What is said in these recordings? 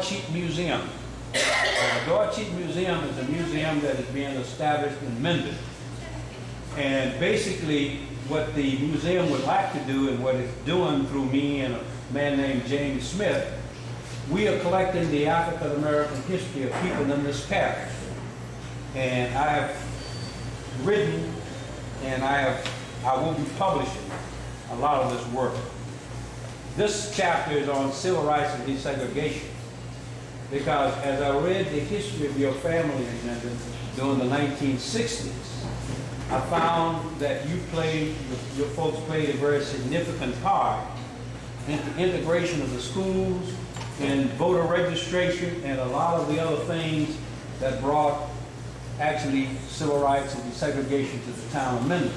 Cheat Museum. The Door Cheat Museum is a museum that is being established in Mendon. And basically, what the museum would like to do, and what it's doing through me and a man named James Smith, we are collecting the African American history of people in this parish. And I have written, and I will be publishing a lot of this work. This chapter is on civil rights and desegregation, because as I read the history of your family in Mendon during the 1960s, I found that your folks played a very significant part in the integration of the schools and voter registration and a lot of the other things that brought actually civil rights and desegregation to the town of Mendon.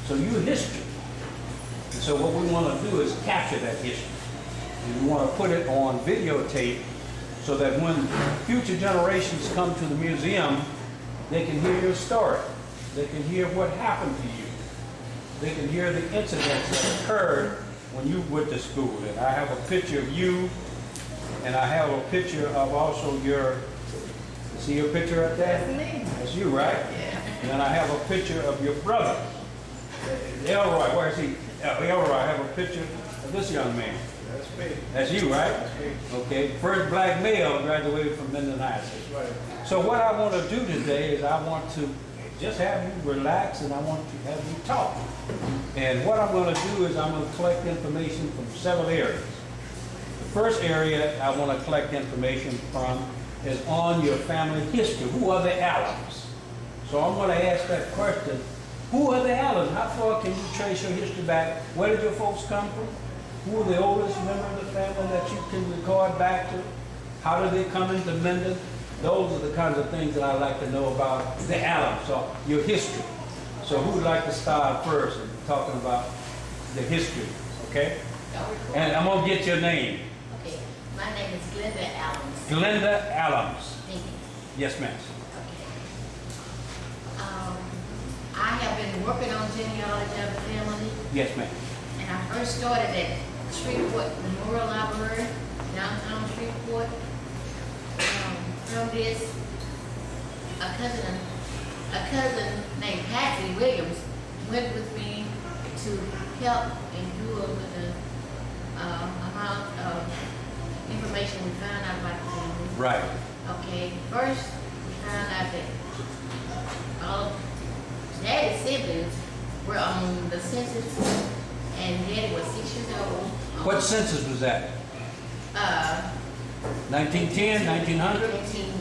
So your history. And so what we want to do is capture that history. And we want to put it on videotape so that when future generations come to the museum, they can hear your story. They can hear what happened to you. They can hear the incidents that occurred when you went to school. And I have a picture of you, and I have a picture of also see your picture right there? That's me. That's you, right? Yeah. And then I have a picture of your brother. Elroy, where is he? Elroy, I have a picture of this young man. That's me. That's you, right? That's me. Okay, first black male graduated from Mendon High. That's right. So what I want to do today is I want to just have you relax, and I want to have you talk. And what I'm going to do is I'm going to collect information from several areas. The first area I want to collect information from is on your family history. Who are the Allums? So I'm going to ask that question. Who are the Allums? How far can you trace your history back? Where did your folks come from? Who are the oldest member of the family that you can record back to? How did they come into Mendon? Those are the kinds of things that I'd like to know about the Allums, so your history. So who would like to start first in talking about the history, okay? And I'm going to get your name. Okay, my name is Glenda Allums. Glenda Allums. Thank you. Yes, ma'am. Okay. I have been working on genealogy of the family, Yes, ma'am. and I first started at Shreveport Memorial Library, downtown Shreveport. From this, a cousin named Patsy Williams went with me to help and do with the amount of information we found out about the family. Right. Okay, first we found out that all of Daddy's siblings were on the census, and Daddy was 6 years old. What census was that? 1910, 1900? 19,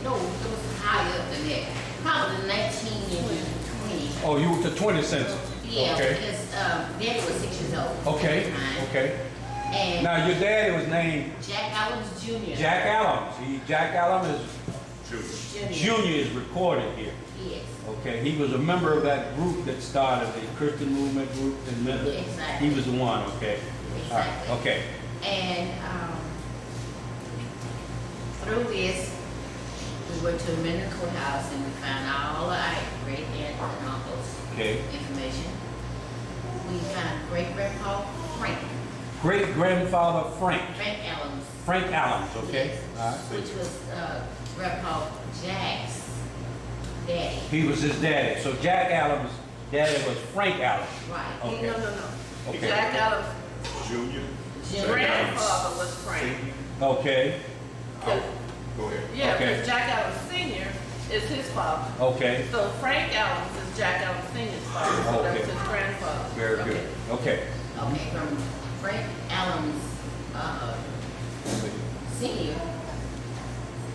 no, it was higher than that. Probably 1920. Oh, you were the 20th census? Yeah, Okay. because Daddy was 6 years old. Okay, at the time. okay. And Now, your daddy was named Jack Allums Jr. Jack Allums. Jack Allums Jr. Jr. is recorded here. Yes. Okay, he was a member of that group that started the Christian movement group in Mendon. Exactly. He was the one, okay. All right, Exactly. okay. And through this, we went to Mendon Courthouse and we found all our great aunts and uncles Okay. information. We found great-grandpa Frank. Great-grandfather Frank. Frank Allums. Frank Allums, okay. Yes. All right. Which was Grandpa Jack's daddy. He was his daddy. So Jack Allums' daddy was Frank Allums. Right. Okay. No. Okay. Jack Allums' Junior. grandfather was Frank. Okay, Go ahead. Yeah, Okay. because Jack Allums Sr. is his father. okay. So Frank Allums is Jack Allums Sr.'s father. So Okay. that's his grandfather. Very good. Okay. Okay, from Frank Allums Senior,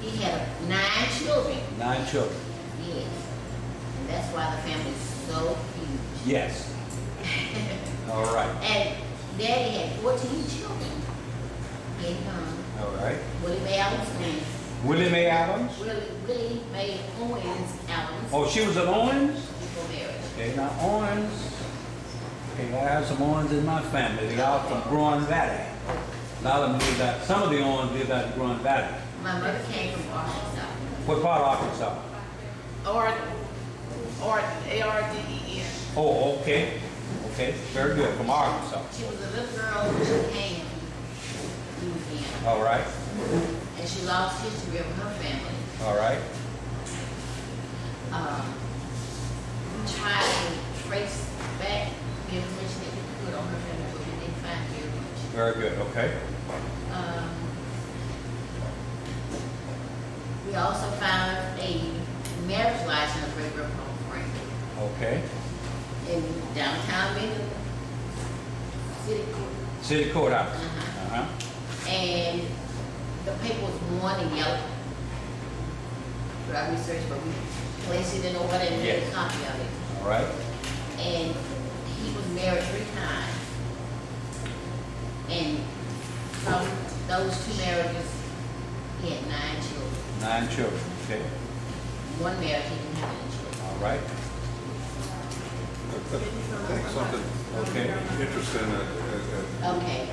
he had 9 children. 9 children. Yes. And that's why the family's so huge. Yes. All right. And Daddy had 14 children. All right. Willie Mae Allums name. Willie Mae Adams. Willie Mae Owens Allums Oh, she was an Owens? before marriage. Okay, now Owens. Okay, I have some Owens in my family. They all from Grand Valley. A lot of them live out, some of the Owens live out in Grand Valley. My mother came from Arkansas. What part of Arkansas? Arden, A-R-D-E-N. Oh, okay. Okay, very good. From Arkansas. She was a little girl when she came to Louisiana. All right. and she lost history of her family. All right. Tried to trace back the information that we could on her family, but we didn't find very much. Very good. Okay. We also found a marriage license of Great Grandpa Frank Okay. in downtown Minden, city court. City courthouse. Uh-huh. Uh-huh. And the paper was worn and yellow. But I researched, but we placed it in order and made a Yes. copy of it. All right. And he was married 3 times. And from those 2 marriages, he had 9 children. 9 children. Okay. One marriage, he didn't have any children. All right. I think something Okay. interesting, Okay.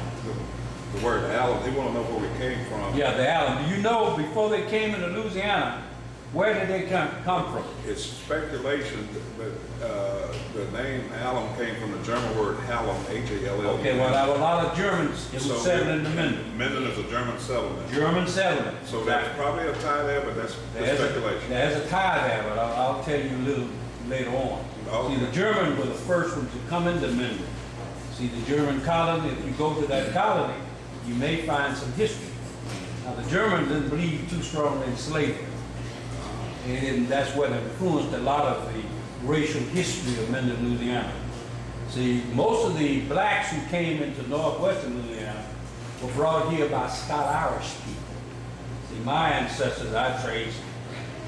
the word Allen, they want to know where we came from. Yeah, the Allum. Do you know before they came into Louisiana, where did they come from? It's speculation that the name Allum came from the German word Hallum, H-A-L-L. Okay, well, there were a lot of Germans that were settled in the Minden. Minden is a German settlement. German settlement. So there's probably a tie there, but that's speculation. There's a tie there, but I'll tell you a little later on. Okay. See, the Germans were the first ones to come into Minden. See, the German colony, if you go to that colony, you may find some history. Now, the Germans didn't believe too strongly in slavery. And that's what influenced a lot of the racial history of Minden, Louisiana. See, most of the blacks who came into northwestern Louisiana were brought here by Scott-Irish people. See, my ancestors, I traced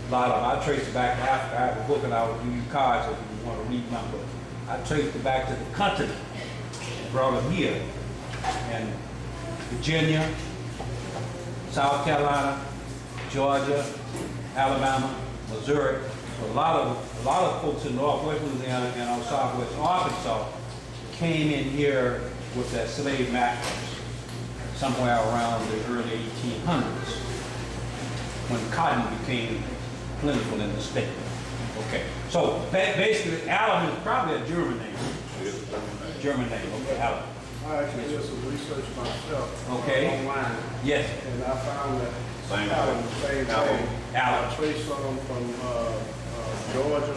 a lot of them. I traced it back to Africa. I have a book and I will give you cards if you want to read my book. I traced it back to the continent and brought them here. And Virginia, South Carolina, Georgia, Alabama, Missouri. So a lot of folks in northwest Louisiana and on southwest Arkansas came in here with their slave masters somewhere around the early 1800s when cotton became plentiful in the state. Okay, so basically Allum is probably a German name. German name, okay, Allum. I actually did some research myself. Okay. Online, Yes, and I found that Same Allen, thing. same Allen. thing. Allen. I traced some from Georgia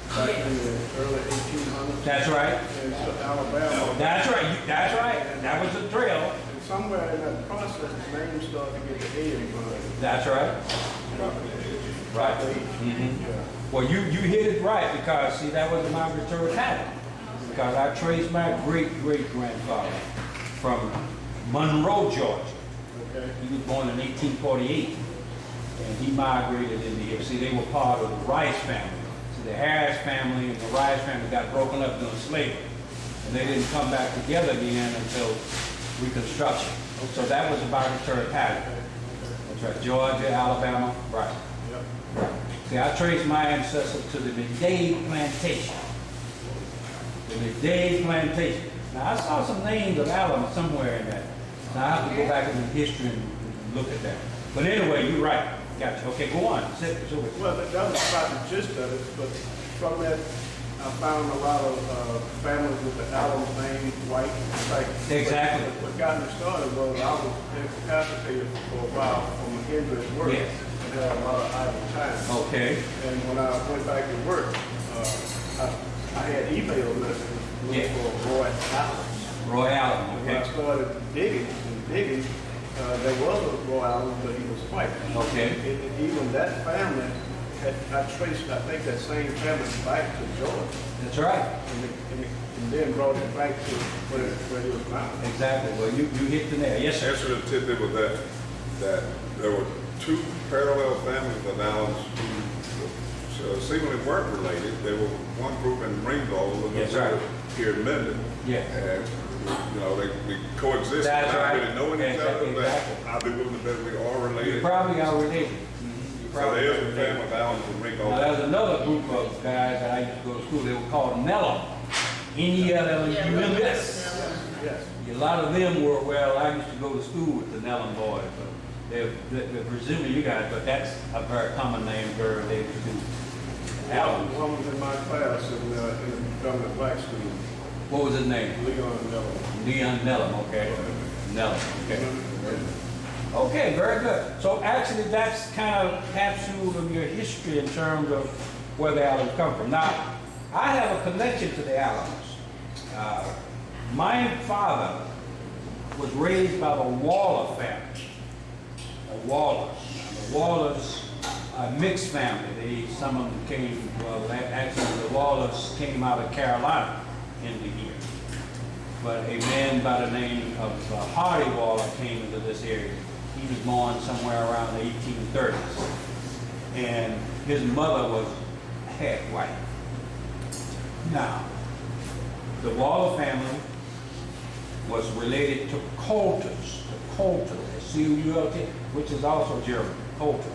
back in the early 1800s. that's right. And to Alabama. That's right. That's right. That was the trail. And somewhere in that process, the name started to get the A in front of it. That's right. Right. Mhm. Yeah. Well, you hit it right because, see, that was a migratory pattern. Because I traced my great-great-grandfather from Monroe, Georgia. Okay. He was born in 1848, and he migrated into here. See, they were part of the Rice family. See, the Harris family and the Rice family got broken up during slavery, and they didn't come back together again until Reconstruction. So that was a migratory pattern. That's right, Georgia, Alabama, right. Yep. See, I traced my ancestors to the Midday Plantation. The Midday Plantation. Now, I saw some names of Allum somewhere in that. Now, I have to go back into history and look at that. But anyway, you're right. Gotcha. Okay, go on. Well, that was about the gist of it, but from that, I found a lot of families with the Allums name, white, like. Exactly. What got me started was I was incapacitated for a while from an injured work. Yes. And had a lot of idle time. Okay. And when I went back to work, I had email messages looking Yeah. for Roy Allums. Roy Allum. And when I Okay. started digging, there was a Roy Allums, but he was white. Okay. And even that family, I traced, I think, that same family back to Georgia. That's right. And then brought it back to where it was now. Exactly. Well, you hit the nail. Yes, sir. Answer the tidbit was that there were 2 parallel families of Allens who seemingly weren't related. They were one group in Ringgold, and Yes, the other sir. here in Minden. Yeah. And, we coexisted. That's Not right. really knowing each other, Exactly. but I'll be willing to bet we are You related. probably are related. You So probably there are is a related. family of Allens in Ringgold. Now, there's another group of guys that I used to go to school. They were called Nellum. N-E-L-L-U-M-S. Yes. A lot of them were, well, I used to go to school with the Nellum boys, but they're presuming you guys, but that's a very common name, very related to Allum. One was in my class in the government black school, What was his name? Leon Miller. Leon Nellum, okay. Nellum, okay. Okay, very good. So actually, that's kind of capsule of your history in terms of where the Allums come from. Now, I have a connection to the Allums. My father was raised by the Waller family, the Wallers. The Wallers, a mixed family. Some of them came, well, actually the Wallers came out of Carolina into here. But a man by the name of Hardy Waller came into this area. He was born somewhere around the 1830s. And his mother was half white. Now, the Waller family was related to Coulters, C-O-U-L-T, which is also German, Coulters.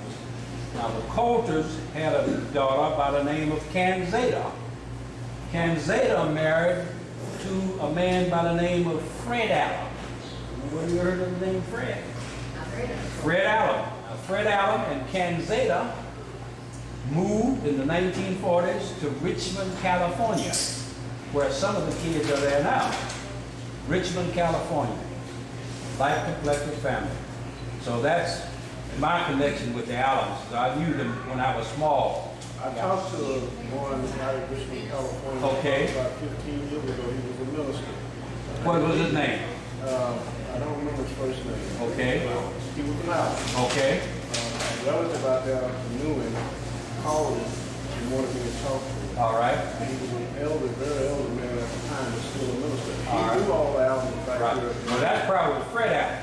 Now, the Coulters had a daughter by the name of Canzada. Canzada married to a man by the name of Fred Allum. Have you heard of the name Fred? I've heard of it. Fred Allum. Now, Fred Allum and Canzada moved in the 1940s to Richmond, California, where some of the kids are there now. Richmond, California. Light-complected family. So that's my connection with the Allums. I knew them when I was small. I talked to one out of Richmond, California. Okay. About 15 years ago. He was a minister. What was his name? I don't remember his first name. Okay. He was an out. Okay. A relative out there knew him, called him, and wanted me to talk to him. All right. He was an elder, very elder man at the time, but still a minister. He All right. knew all the albums back Right. there. Well, that's probably Fred Allum.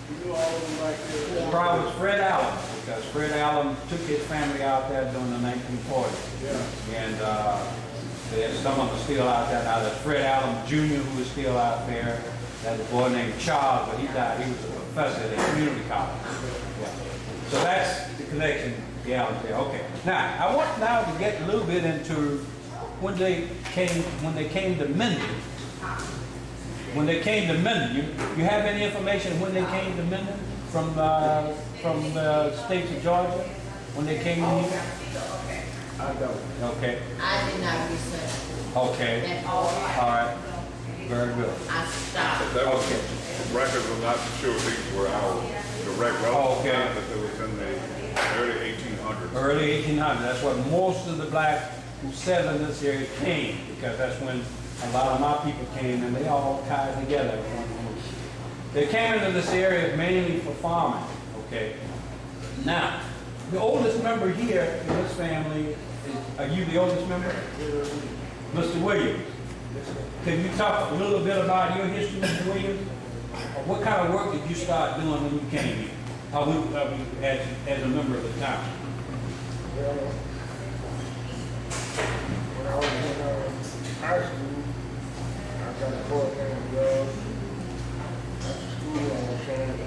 He knew all of them back there. The problem was Fred Allum, because Fred Allum took his family out there during the 1940s. Yeah. And there's some of them still out there now. There's Fred Allum Jr., who is still out there. There's a boy named Charles, but he died. He was a professor at a community college. Yeah. So that's the connection, the Allums there. Okay. Now, I want now to get a little bit into when they came to Minden. When they came to Minden, you have any information when they came to Minden from the states of Georgia? When they came in here? I don't. Okay. I did not research Okay. that all. All right. Very good. I stopped. That was, records were not sure these were our direct relatives, Okay. but it was in the early 1800s. Early 1800s. That's what most of the black who settled in this area came, because that's when a lot of my people came, and they all tied together. They came into this area mainly for farming. Okay. Now, the oldest member here in this family are you the oldest member? Mr. Williams. Can you talk a little bit about your history, Mr. Williams? What kind of work did you start doing when you came here? As a member of the town? Well, when I was in high school, I got a part-time job. After school, I was trying to do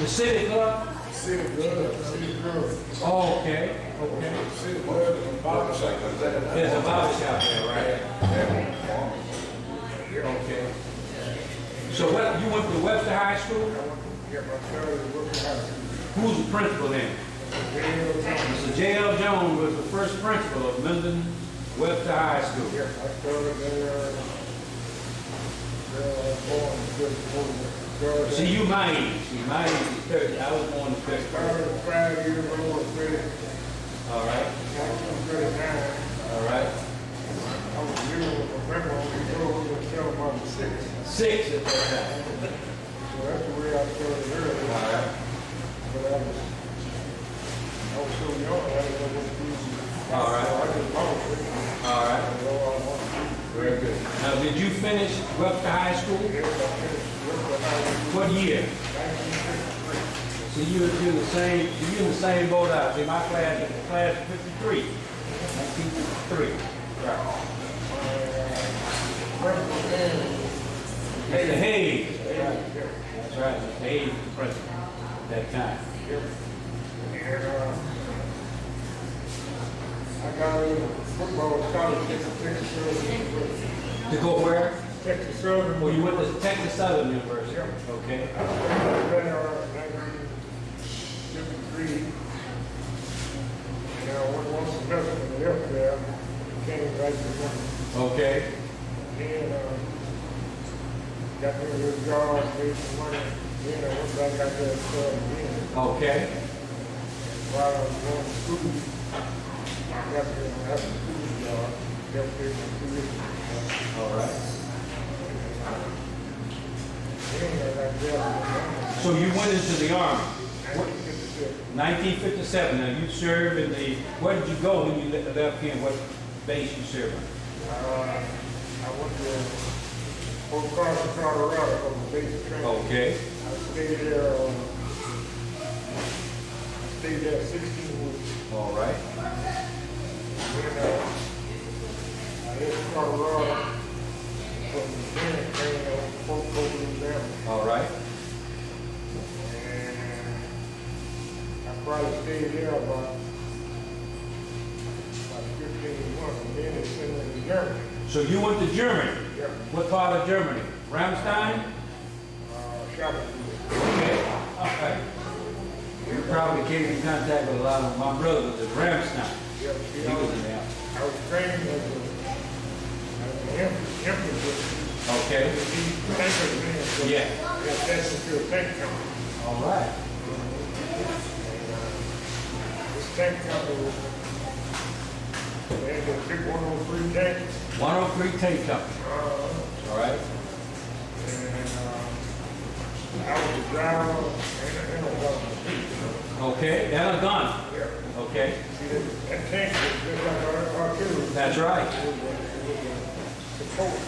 The city club? City Club. Oh, okay, okay. City Club and barber shop. There's a barber shop there, right? Okay. So what, you went to Webster High School? Yeah, my father was working out. Who's the principal then? Mr. J.L. Jones was the first principal of Minden Webster High School. Yeah, I started there. I was born in 34. See, you my age. See, my age is 30. I was born in 30. Started at 5 years old, 30, All right, 1939. all right. I was living with my grandma when we grew up until I was 6. 6 at that time. So that's the way I started early. All right. But I was so young, I didn't know what to do. All right. So I just lost it. All right. I know I wanted to do. Very good. Now, did you finish Webster High School? Yes, I finished Webster High School What year? 1953. So you're in the same boat I was in. My class is class of 53. 1953. Right. Mr. Hayes. That's right. Mr. Hayes was the president at that time. And I got a football scholarship at Texas Southern University. To go where? Texas Southern. Well, you went to Texas Southern University. Yeah. Okay. I was there in 1953. And I went one semester and left there. came back to work. Okay, Then, got me a little job, made some money. Then I went back out there and started again. okay, While I was going to school, I got me an after school job, kept there for 2 years. all right. Then I got there So you went into the Army, in 1957. 1957. Now you served in the, where did you go when you left here? What base you served on? I went to Fort Carson, Colorado, for the basic training. Okay, I stayed there 16 weeks. all right, Then I hit Colorado from the beginning, training on Fort Polk, Alabama. all right, And I probably stayed there about 15 months, and then they sent me to Germany. so you went to Germany. Yeah, What part of Germany? Ramstein? shopping. Okay, all right. You probably came in contact with a lot of my brothers at Ramstein. Yeah, see, He was in there. I was training as an infantry. Okay, Tankers man. So Yeah. That's into a tank company. all right, This tank company was, they had the big 103 tank. 103 Tank Company, all right, And I was the driver and I was okay, and a gun, yeah. okay, See, that tank was just like artillery. that's right, It was a support.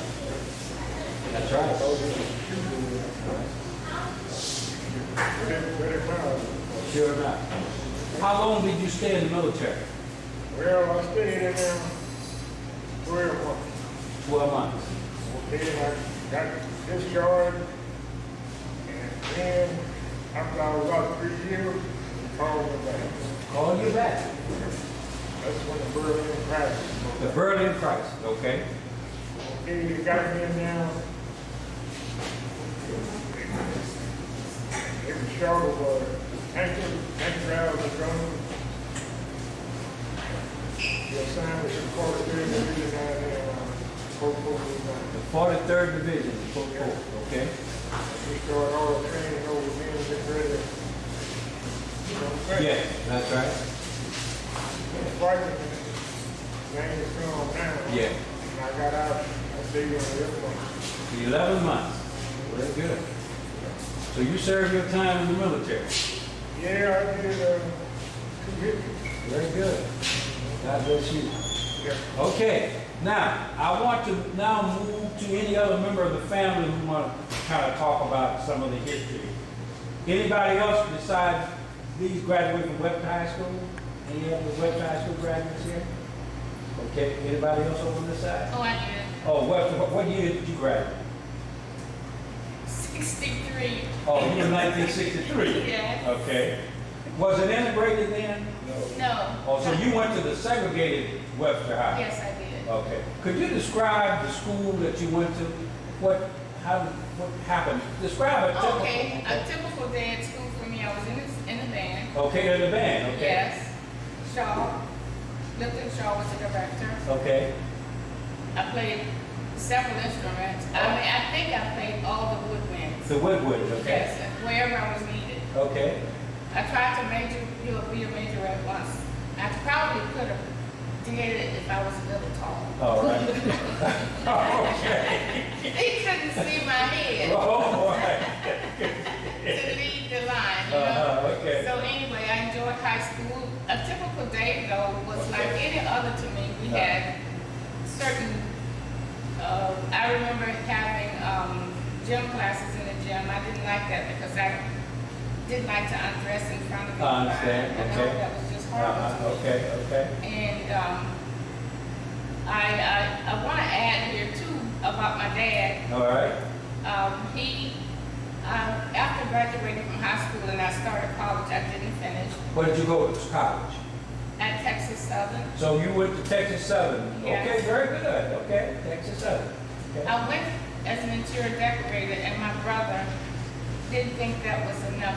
that's right. Those were the shooting. Very mild. Sure enough. How long did you stay in the military? Well, I stayed in there 12 months. 12 months. Then I got discharged, and then after I was out 3 years, they called me back. Call you back. That's when the Berlin crisis. The Berlin crisis, okay, Okay, they got me in there. They were short of tank drivers and guns. They assigned me to the 43rd Division down there, Fort Polk, Alabama. the 43rd Division, Fort Polk, okay, We started all the training over then, get ready. yes, that's right, Fighting, things was calm down. yeah, And I got out, I stayed on the airplane. the 11 months, very good. So you served your time in the military, Yeah, I did, 2 hits. very good. God bless you. Yeah. Okay, now, I want to now move to any other member of the family who want to kind of talk about some of the history. Anybody else besides these graduated from Webster High School? Any other Webster High School graduates here? Okay, anybody else over this side? Oh, I did. Oh, Webster, what year did you graduate? 63. Oh, you were 1963? Yes. Okay. Was it integrated then? No. Oh, so you went to the segregated Webster High? Yes, I did. Okay. Could you describe the school that you went to? What happened? Describe it. Okay, a typical day at school for me, I was in the band. Okay, in the band, okay. Yes. Shaw, Lipton Shaw was the director. Okay, I played several instruments. I think I played all the woodwinds. the Woodwood, okay. Yes, wherever I was needed. Okay, I tried to be a major at once. I probably could have did it if I was a little tall. all right. Okay. They couldn't see my head Oh, boy. to lead the line, you know? Okay. So anyway, I enjoyed high school. A typical day though was like any other to me. We had certain, I remember having gym classes in the gym. I didn't like that because I didn't like to undress in front of I everybody. understand, I know okay. that was just horrible to me. Okay. And I want to add here too about my dad. All right. After graduating from high school and I started college, I didn't finish Where did you go to college? at Texas Southern. So you went to Texas Southern. Yes. Okay, very good. Okay, Texas Southern. Okay. I went as an interior decorator, and my brother didn't think that was enough.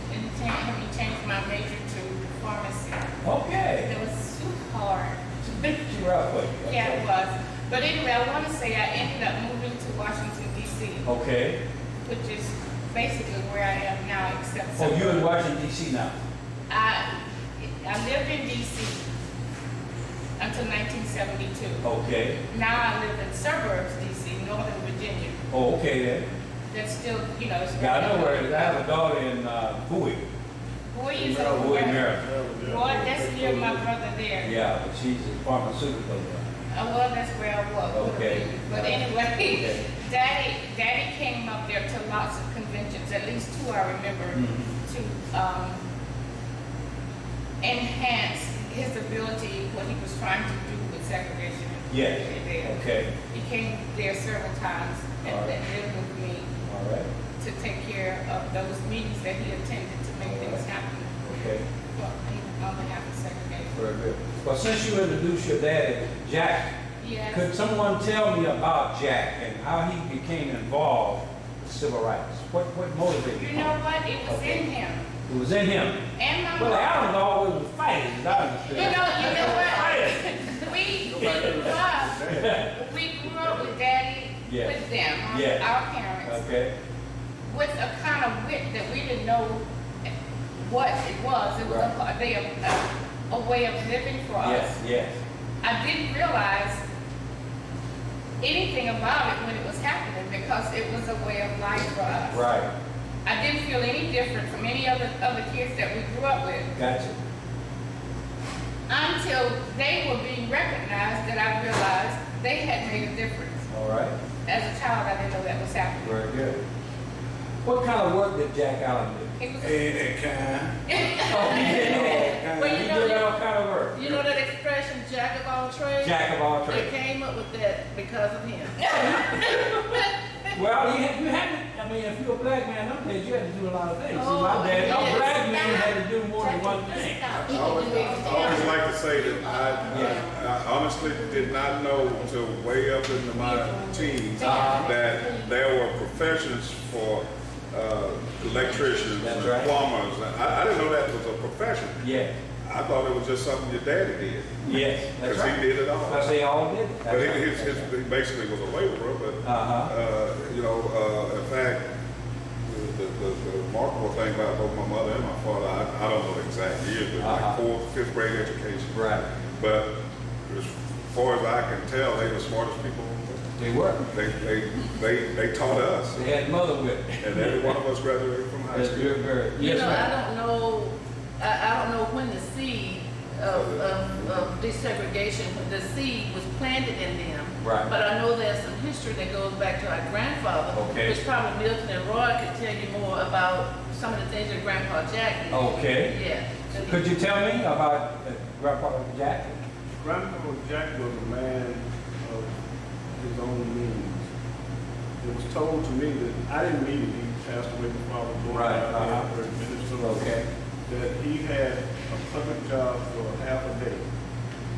He changed my major to pharmacy. Okay. It was too hard. She rough for you. Yeah, it was. But anyway, I want to say I ended up moving to Washington DC, Okay. which is basically where I am now, except Oh, you in suburbs. Washington DC now? I lived in DC until 1972. Okay. Now I live in suburbs DC, Northern Virginia. Oh, okay then. That's still, you know, it's Yeah, I know where it is. I have a daughter in Bowie. Boy, is Bowie, over. Maryland. Boy, that's near my brother there. Yeah, but she's a pharmaceutical. Well, that's where I was. Okay. But anyway, Okay. Daddy came up there to lots of conventions, at least two I remember, Mhm. to enhance his ability, what he was trying to do with segregation. Yes. There. Okay. He came there several times and All right. lived with me All right. to take care of those meetings that he attended to make things happen Okay. on behalf of segregation. Very good. Well, since you introduced your daddy, Jack, Yes. could someone tell me about Jack and how he became involved with civil rights? What motivated You him? know what? It was Okay. in him. It was in him. And my Well, the mom. Allums always was fighting, as I understood. You know what? Fighting. We grew up with Daddy, Yes. with them, Yes. our parents, Okay. with a kind of wit that we didn't know what it was. It was a way of living for us. Yes, yes. I didn't realize anything about it when it was happening because it was a way of life for us. Right. I didn't feel any different from any other kids that we grew up with Gotcha. until they were being recognized that I realized they had made a difference. All right. As a child, I didn't know that was happening. Very good. What kind of work did Jack Allen do? It was, Hey, kind. Oh, he did. Well, you He know did all that- kind of work. You know that expression, jack of all trades? Jack of all They trades. came up with that because of him. Well, you had to, I mean, if you're a black man nowadays, you had to do a lot of things. See, Oh, my dad, yes. a black man had to do more than one thing. I always like to say that I honestly did not know until way up into my teens that there were professions for electricians That's and right. plumbers. I didn't know that was a profession. Yeah, I thought it was just something your daddy did, yes, that's because he right. did it all. Because they all did it. But That's right. he basically was a laborer, but, you know, in fact, the remarkable thing about both my mother and my father, I don't know the exact years, but like fourth, fifth grade education. Right. But as far as I can tell, they were the smartest people. They were. They taught us, They had mother with. and every one of us graduated from high That's school. very, very, You yes, know, ma'am. I don't know when the seed of desegregation, the seed was planted in them. Right. But I know there's some history that goes back to our grandfather. Okay. Which probably Milton and Roy could tell you more about some of the things that Grandpa Jack did. Okay. Yeah. Could you tell me about Grandpa Jack? Grandpa Jack was a man of his own means. It was told to me that, I didn't meet him, he passed away before I was born. Right, I heard minister. Okay. That he had a public job for half a day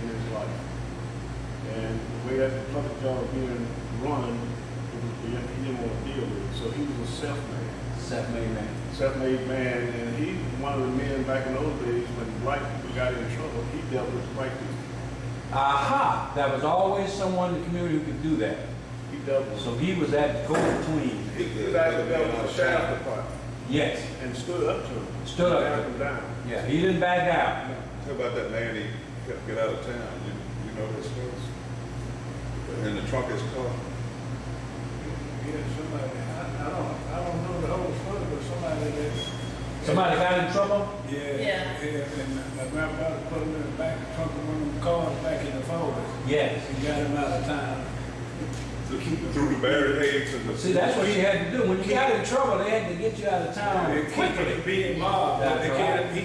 in his life. And the way that the public job was being run, he didn't want to deal with it. So he was a self-made. Self-made man. Self-made man, and he, one of the men back in those days when black people got in trouble, he dealt with white people. Aha, there was always someone in the community who could do that. He dealt with So he was that go-between. He was actually dealt with the sheriff department Yes, and stood up to him. Stood up to Backed him. him down. yeah, he didn't back down. How about that man, he kept get out of town, you know this story? In the trunk of his car. Yeah, somebody, I don't know the whole story, but somebody that. Somebody got in trouble? Yeah, and my grandfather put him in the back trunk of one of them cars back in the 40s. Yes. He got him out of town. Through the barricades and the. See, that's what you had to do. When you got in trouble, they had to get you out of town quickly. Being mobbed, but they That's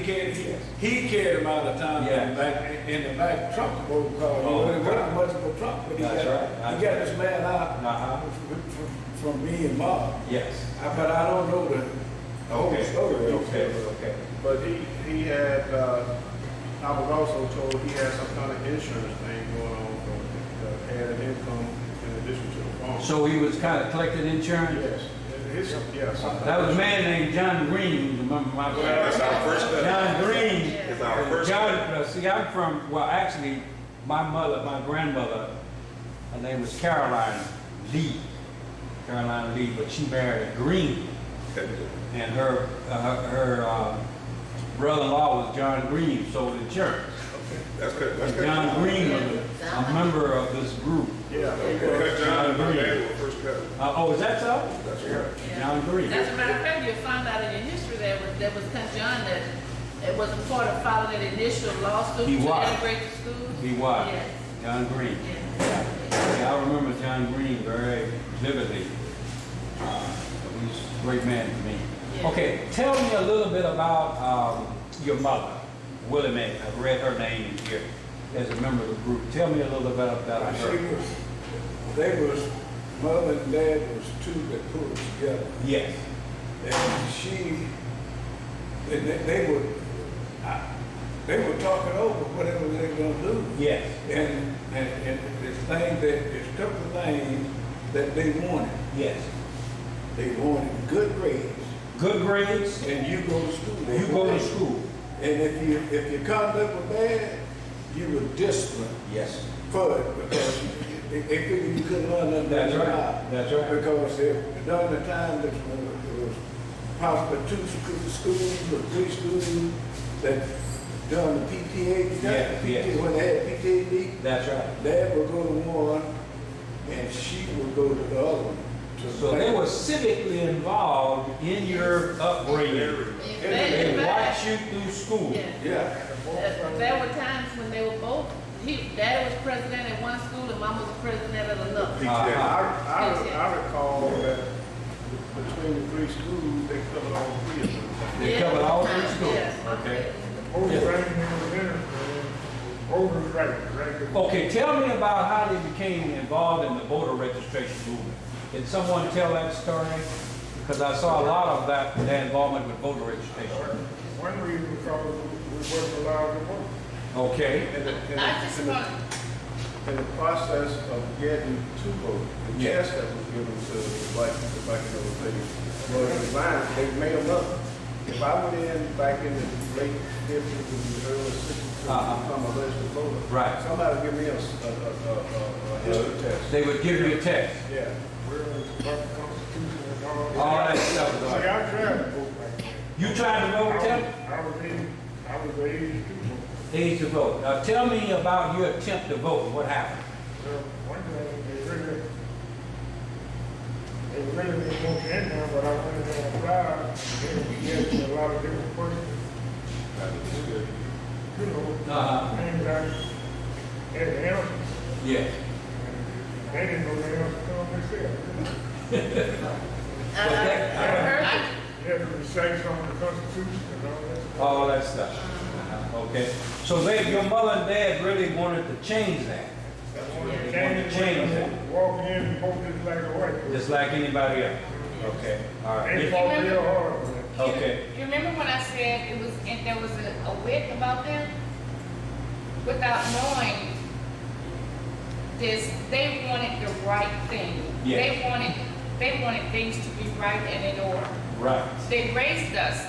carried, right. he carried him out of town Yeah. in the back trunk of both cars. Oh, It wasn't much of a trunk, but he That's got, right. he got this man out Uh-huh. from being mobbed. Yes. But I don't know the whole Okay. story. Okay. But he had, I was also told he had some kind of insurance thing going on, had an income in addition to the farm. So he was kind of collecting insurance? Yes, something. That was a man named John Green, remember my That's our first step. John Green. It's our first step. John, see, I'm from, well, actually, my grandmother, her name was Caroline Lee, but she married a Green. And her brother-in-law was John Green, sold insurance. That's good, that's good. John Green was a member of this group. Yeah. Cut John and my dad were first cousin. Oh, is that so? That's right. John Green. As a matter of fact, you'll find out in your history there was Cousin John that it was a part of following that initial lawsuit to He was. integrate the schools. He was. Yes. John Green. Yes. Yeah, I remember John Green very vividly. He's a great man to me. Yeah. Okay, tell me a little bit about your mother, Willie Mae. I've read her name here as a member of the group. Tell me a little bit about her. Mother and dad was two that pulled together. Yes. And they were talking over whatever they were gonna do. Yes. And there's a couple of things that they wanted. Yes. They wanted good grades, Good grades. and you go to school. You go to school. And if your conduct was bad, you were disciplined Yes. for it, because they figured you couldn't learn nothing. That's about right. it. That's right. Because during the time that it was possibly two schools or three schools that done the PTA, Yes. when they had PTA meeting, That's right. Dad would go to one and she would go to the other one. So they were civically involved in your upbringing. They watched you through school. Yeah. Yeah. There were times when they were both, Daddy was president at one school and Mama was president at another. I recall that between the three schools, they covered all three of them. They covered all three schools. Yes. Okay. Right. Okay, tell me about how they became involved in the voter registration movement. Can someone tell that story? Because I saw a lot of their involvement with voter registration. One reason because we weren't allowed to vote. Okay. I just want, In the process of getting to vote, the Yeah. test that was given to the black people back in those days was designed, they made them up. If I went in back in the late 50s and early 60s to become a registered voter, Right. somebody give me a history test. They would give you a test. Yeah. We're in the Constitution and all. All that stuff. See, I tried to vote back then. You tried to vote, Tim? I was age to vote. Age to vote. Now tell me about your attempt to vote. What happened? So one thing, they really didn't want you in there, but I went in there and applied. They asked me a lot of different questions. You know, things I had to answer. Yes. And they didn't know the answer to them themselves. I heard You had to recite some of the Constitution and all that. All that stuff. Okay. So your mother and dad really wanted to change that. Change it. Walk in and vote just like a white. Just like anybody else. Okay. All They right. fought real hard with it. Okay. You remember when I said it was, and there was a wit about them? Without knowing this, they wanted the right thing. Yeah. They wanted things to be right and in order. Right. They raised us,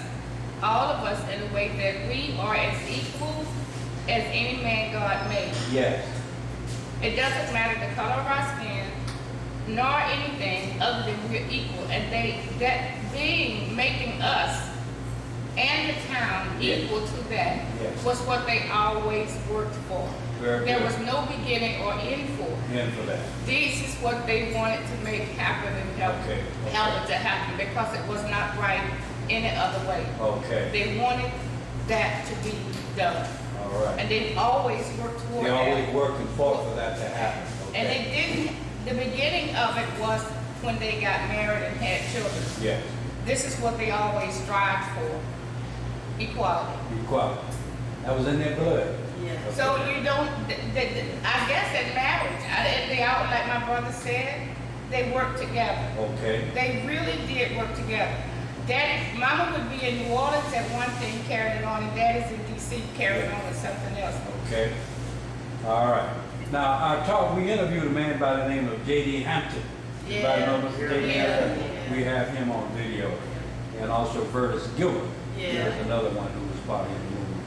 all of us, in a way that we are as equal as any man God made. Yes. It doesn't matter the color of our skin, nor anything other than we're equal. And making us and the town equal to that was what they always worked for. There was no beginning or end for it. And for that. This is what they wanted to make happen and help it to happen, because it was not right any other way. Okay. They wanted that to be done. All right. And they always worked toward They that. always worked and fought for that to happen. Okay. And they didn't, the beginning of it was when they got married and had children. Yes. This is what they always strived for, equality. Equality. That was in their blood. Yeah. So you don't, I guess at marriage, they all, like my brother said, they worked together. Okay. They really did work together. Daddy, Mama would be in New Orleans at one thing carrying on, and Daddy's in DC carrying on with something else. Okay. All right. Now, we interviewed a man by the name of J.D. Hampton. Everybody know Mr. J.D. Hampton? Yeah. We have him on video. And also Curtis Gilbert. Yeah. There's another one who was part of the movement.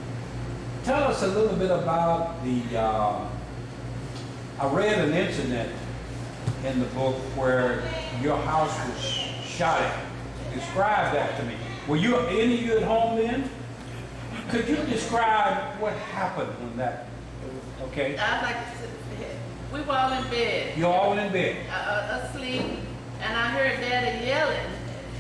Tell us a little bit about the I read an incident in the book where your house was shot at. Describe that to me. Were you, any of you at home then? Could you describe what happened when that, okay? I'd like to sit ahead. We were all in bed. You're all in bed. Asleep, and I heard Daddy yelling,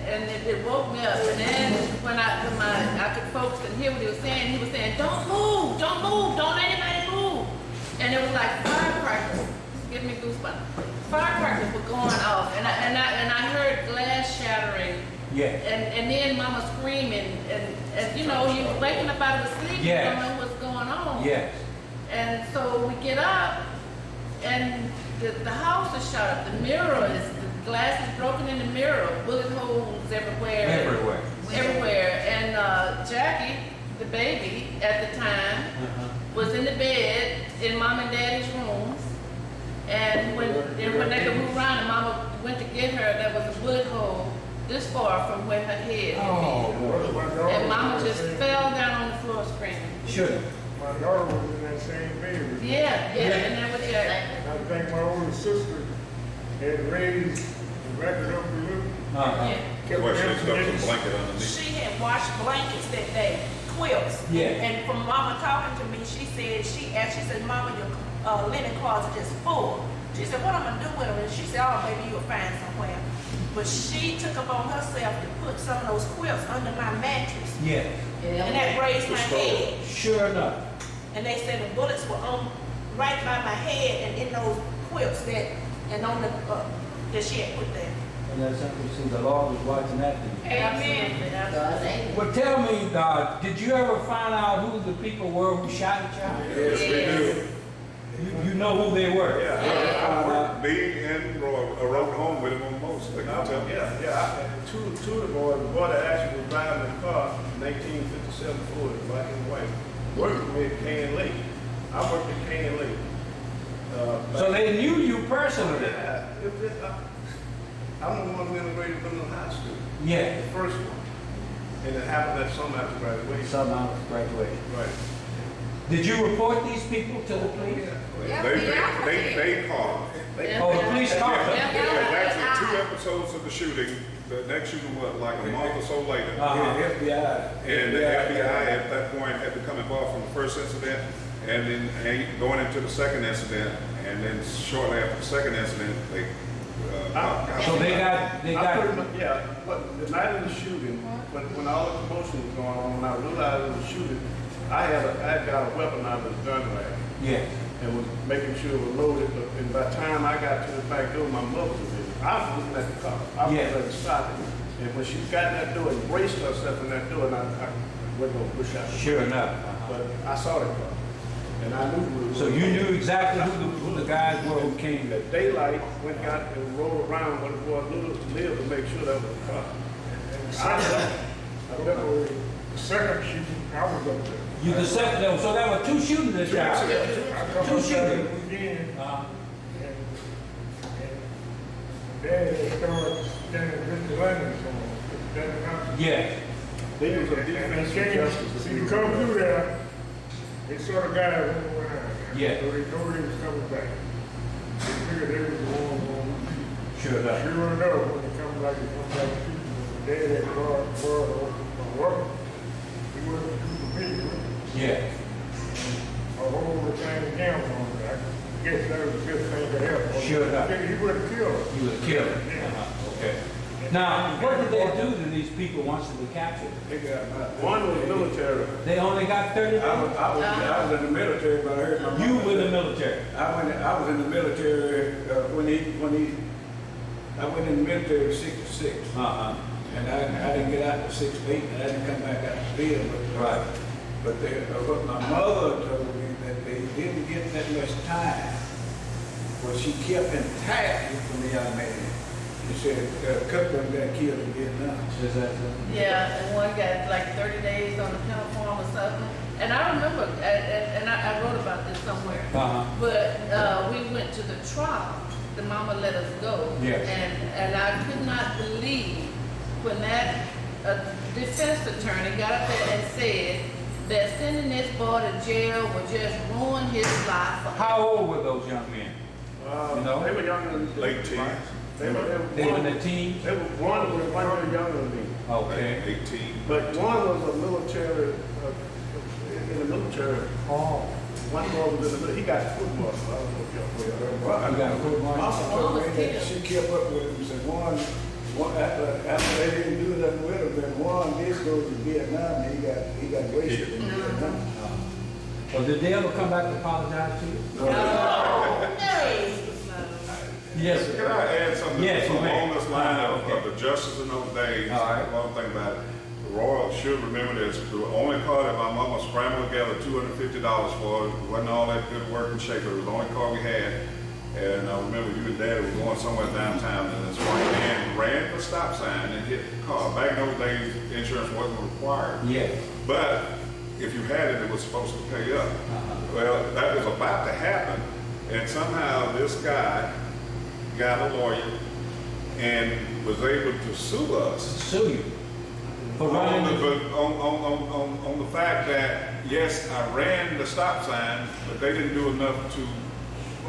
and it woke me up. And then when I could focus and hear what he was saying, don't move, don't anybody move. And it was like firecrackers. Give me goosebumps. Firecrackers were going off, and I heard glass shattering. Yeah. And then Mama screaming, and you know, you waking up out of the sleep, Yes. you don't know what's going on. Yes. And so we get up, and the house is shot up. The glass is broken in the mirror, bullet holes everywhere. Everywhere. Everywhere. And Jackie, the baby at the time, was in the bed in Mom and Daddy's rooms. And when they could move around and Mama went to get her, there was a bullet hole this far from where her head had been. And Mama just fell down on the floor screaming. Sure. My daughter was in that same bed with me. Yeah, and that was And I think my older sister had raised the record up a little. yeah. Kept Well, she them stuffed together. some blanket underneath. She had washed blankets that day, quilts. Yeah. And from Mama talking to me, she said, Mama, your linen closet is full. She said, what I'm gonna do with them? And she said, oh, baby, you'll find somewhere. But she took upon herself to put some of those quilts under my mattress. Yes. And that raised my head. Sure enough. And they said the bullets were on right by my head and in those quilts that she had put there. And that's interesting. The Lord was watching that. Amen. Absolutely. Well, tell me, did you ever find out who the people were who shot at you? Yes, we do. You know who they were? Me and Roy rode home with him on most. They can tell. Two of the boys, the boy that actually was driving the car, 1957 Ford, black and white, worked with me at K and Lee. I worked at K and Lee. So they knew you personally? I'm the one who integrated them in high school, Yeah. the first one. And it happened that summer after graduation. Some out of graduation. Right. Did you report these people to the police? They called. Oh, the police caught them? There's actually 2 episodes of the shooting. The next shooting was like a month or so later. FBI. And the FBI at that point had become involved from the first incident and then going into the second incident. And then shortly after the second incident, they So they got, but the night of the shooting, when all the commotion was going on, when I realized it was shooting, I had got a weapon out of the gun rack yeah. and was making sure it was loaded. And by the time I got to the back door, my mother was in it. I was looking at the car. I was ready to stop it. And when she got in that door and braced herself in that door, and I went to push out. Sure enough. But I saw the car. And I knew who it was. So you knew exactly who the guys were who came? At daylight, went got and rolled around when the boy lived to make sure that was the car. The second shooting, I was up there. You the second, so there were 2 shootings this year? I come 2 up there shootings? again, Uh-huh. and Daddy started standing with the London song. Yeah. They was a And defense they for came, justice. see, you come through there, they saw the guy running around. Yeah. So they know they was coming back. They figured they was the one going to shoot. Sure enough. Sure enough, when they come back shooting, when Daddy had brought my work, he wasn't shooting me, Yeah. a whole thing down on it. I guess that was a good thing to help. Sure enough. He wouldn't kill him. You was killed? Okay. Now, what did they do to these people once they were captured? One was military. They only got 30 days? I was in the military, but I heard my mom. You were in the military? I was in the military I went in the military in '66. Uh-huh. And I didn't get out to '68, and I didn't come back out to field. Right. But what my mother told me that they didn't get that much time. Well, she kept intact with the young man. She said a couple of them got killed in Vietnam. Is that Yeah, and one got like 30 days on the penal form or something. And I remember, and I wrote about this somewhere. Uh-huh. But we went to the trial. The mama let us go. Yes. And I could not believe when that defense attorney got up there and said that sending this boy to jail would just ruin his life. How old were those young men? You know? They were younger than me. Late teens. They were They were in the teens? They were, one was 1 year younger than me. Okay. 18. But one was a military, in the military. Oh. One boy was in the military. He got foot muscle. I don't know if y'all aware. You got a good one? Mama told me that she kept up with him, said one after they didn't do nothing with him, then one did go to Vietnam, and he got wasted in Vietnam. Well, did they ever come back to apologize to you? Yes, Can sir. I add something Yes, you may. along this line of Okay. the justice in those days? All right. One thing about it, the Royal should remember this, the only car that my mama scrambled together $250 for, it wasn't all that good working shape, it was the only car we had. And I remember you and Dad were going somewhere downtown and this white man ran the stop sign and hit the car. Back in those days, insurance wasn't required. Yeah. But if you had it, it was supposed to pay up. Well, that was about to happen, and somehow this guy got a lawyer and was able to sue us Sue you. For on running the fact that, yes, I ran the stop sign, but they didn't do enough to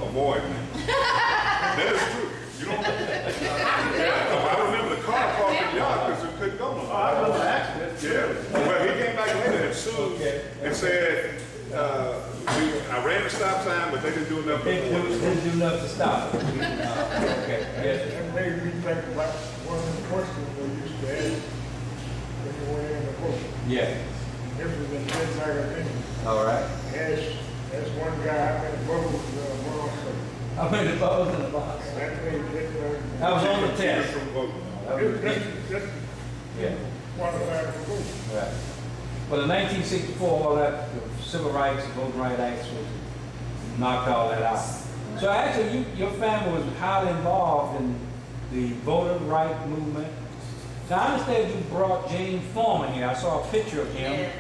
avoid me. That is true. You don't. Yeah, I remember the car parked in the yard because it couldn't go no more. I remember the accident. Yeah, but he came back later and sued and said, I ran the stop sign, but they didn't do enough. They didn't do enough to stop it. Okay, yes. That made me think about one of the questions they used to ask when you went in the book. Yeah. This was in Ted magazine. All right. Ask one guy how many votes were on the How many balls in the box? That made it, That was on the test. just Yeah. qualified for vote. Right. Well, in 1964, all that, the Civil Rights, and Voting Rights Acts was knocked all that out. So actually, your family was highly involved in the voting rights movement. Now, I understand you brought James Foreman here. I saw a picture of him. Yes.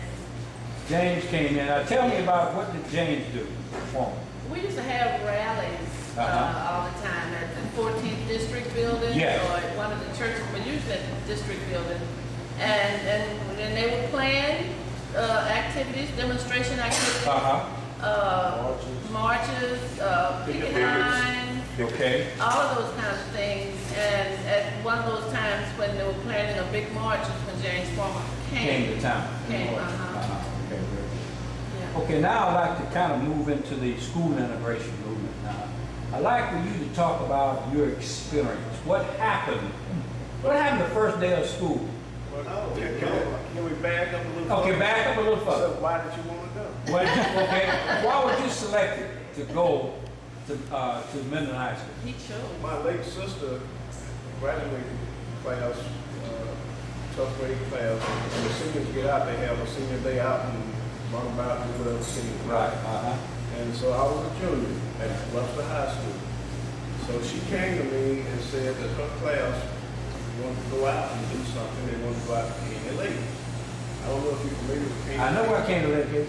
James came in. Now, tell me about what did James do, Foreman? We used to have rallies all the time at the 14th District Building Yes. or at one of the churches, but usually at the District Building. And then they would plan activities, demonstration activities, marches, picket lines, Okay. all of those kinds of things. And at one of those times when they were planning a big march was when James Foreman Came to town. Came, Okay, very good. Yeah. Okay, now I'd like to kind of move into the school integration movement now. I'd like for you to talk about your experience. What happened? What happened the first day of school? Can we back up a little? Okay, back up a little further. So why did you want to go? Okay, why were you selected to go to Minden High School? He chose. My late sister graduated class, 12th grade class. When the seniors get out, they have a senior day out and run about and do whatever senior. Right, And so I was a junior at Webster High School. So she came to me and said that her class wanted to go out and do something. They wanted to go out to Candy Lake. I don't know if you're familiar with Candy Lake. I know where Candy Lake is.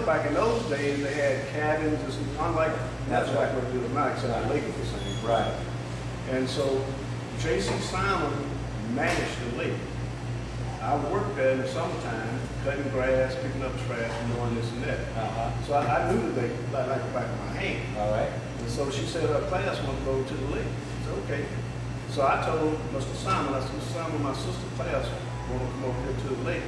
Back in those days, they had cabins, it's unlike, That's like right. what we do tonight, except the lake is the same. Right. And so J.C. Simon managed the lake. I worked there in the summertime, cutting grass, picking up trash, and doing this and that. So I knew the lake like the back of my hand. All right. And so she said her class wanted to go to the lake. I said, okay. So I told Mr. Simon, I said, Mr. Simon, my sister's class want to come over here to the lake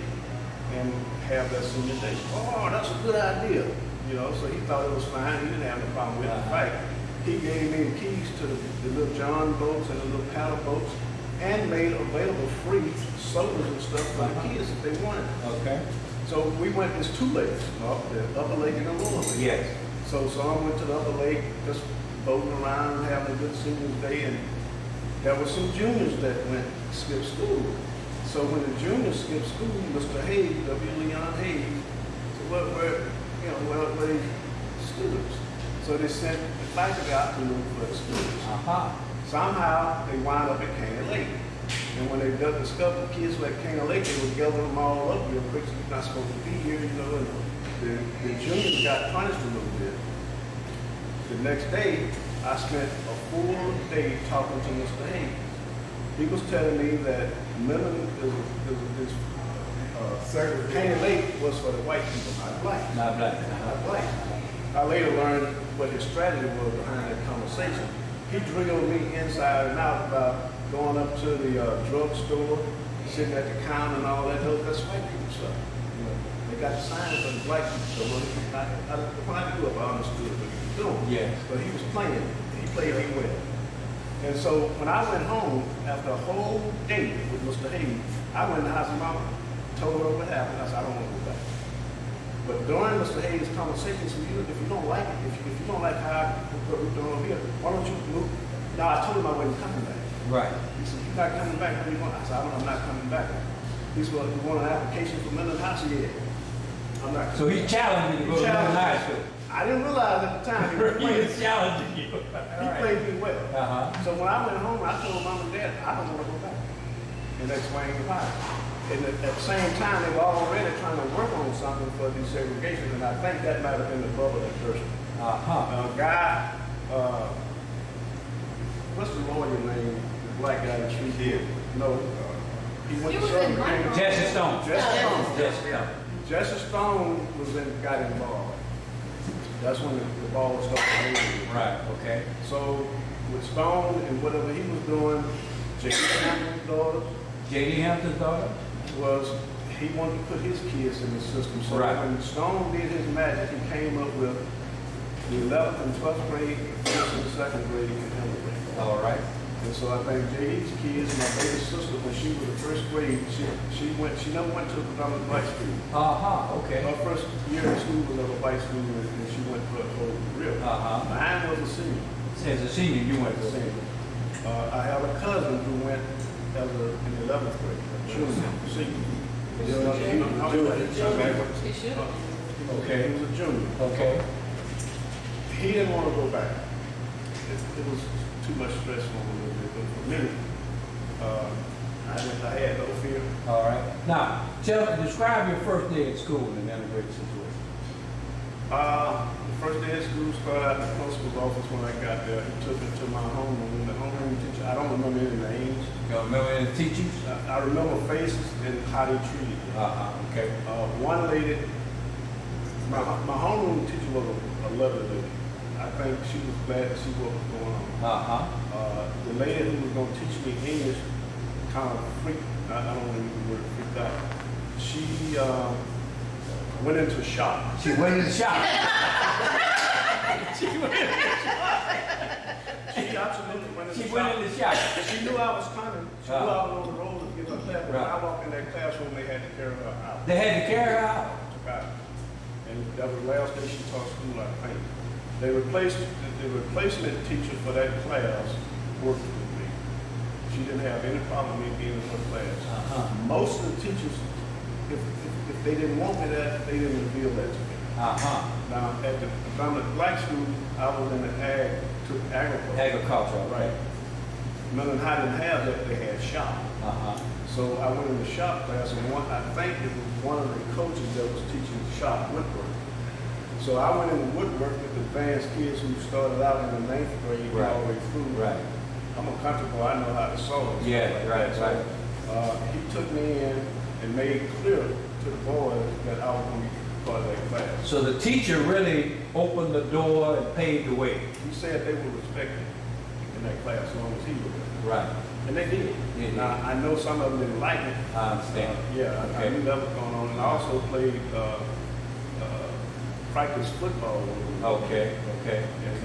and have that senior day. Oh, that's a good idea. You know, so he thought it was fine. He didn't have no problem with the fight. He gave me the keys to the little John boats and the little paddle boats and made available free sodas and stuff for the kids if they wanted. Okay. So we went, there's two lakes, the upper lake and the lower lake. Yes. So I went to the upper lake, just boating around, having a good seniors day, and there were some juniors that went skip school. So when the juniors skipped school, Mr. Hayes, W. Leon Hayes, said, where are these students? So they sent the faculty out to look for the students. Somehow they wound up at Caney Lake. And when they discovered the kids were at Caney Lake, they would gather them all up real quick. So you're not supposed to be here, you know. And the juniors got punished a little bit. The next day, I spent a full day talking to Mr. Hayes. He was telling me that Caney Lake was for the white people, not black. Not black. Not black. I later learned what his strategy was behind that conversation. He drilled me inside and out about going up to the drugstore, sitting at the counter and all that. That's white people stuff. You know, they got signs for the black people. So when I grew up, I understood what he was doing. Yes. But he was playing. He played me well. And so when I went home after a whole day with Mr. Hayes, I went in the house and Mama told her what happened. I said, I don't want to go back. But during Mr. Hayes' conversations, if you don't like it, if you don't like how what we're doing over here, why don't you move? Now I told him I wasn't coming back. Right. He said, you're not coming back. What do you want? I said, I'm not coming back. He said, well, you want an application for mental house? Yeah. I'm not coming So he back. challenged you to go to high school. I didn't realize at the time he was He playing. was challenging you. He played me well. So when I went home, I told Mom and Dad, I don't want to go back. And that's why why. And at the same time, they were already trying to work on something for desegregation, and I think that might have been the bubble that burst. Guy, what's the lawyer name? The black guy that she did. No, he went He to was in Southern Monroe. Virginia. Jesse Stone. Jesse Stone. Jesse Stone. Jesse Stone got involved. That's when the ball started rolling. Right, okay. So with Stone and whatever he was doing, J.D. Hampton's daughter J.D. Hampton's daughter? was, he wanted to put his kids in the system. So Right. when Stone did his magic, he came up with the 11th and 12th grade, the 1st and 2nd grade, and Henry grade. All right. And so I think J.D.'s kids, my baby sister, when she was in first grade, she never went to a predominant white school. Okay. Her first year in school was at a white school, and she went for a whole career. Mine was a senior. As a senior, you went to Senior. I have a cousin who went in the 11th grade, junior, senior. He should have. Okay, he was a junior. Okay. He didn't want to go back. It was too much stress for him a little bit, but for me, I had no fear. All right. Now, describe your first day at school in an integrated situation. The first day of school started at the principal's office when I got there. He took me to my homeroom. The homeroom teacher, I don't remember any names. You don't remember any teachers? I remember faces and how they treated me. Okay. One lady, my homeroom teacher was a lovely lady. I think she was glad to see what was going on. The lady who was going to teach me English kind of freaked, I don't want to use the word freaked out. She went into shock. She went into shock. She absolutely went into She shock. went into shock. She knew I was coming. She knew I was on the road to give her class. When Right. I walked in that classroom, they had to carry her out. They had to carry her out. Right. And that was the last day she taught school, I think. The replacement teacher for that class worked with me. She didn't have any problem with me being in her class. Most of the teachers, if they didn't want me there, they didn't reveal that to me. Now, at the predominant black school, I was in the agriculture. Agriculture, Right. None High didn't have that, they had shop. So I went in the shop class, and I think it was one of the coaches that was teaching shop woodwork. So I went into woodwork with advanced kids who started out in the 9th grade Right. all the way through. Right. I'm a country boy, I know how to sew and stuff Yeah, like right, that. So, he took me in and made clear to the boys that I was going to be part of that class. So the teacher really opened the door and paved the way. He said they were respected in that class as long as he was there. Right. And they did. Yeah, Now, I know some of them didn't like it. I understand. I knew that was going on. And I also played practice football. Okay. And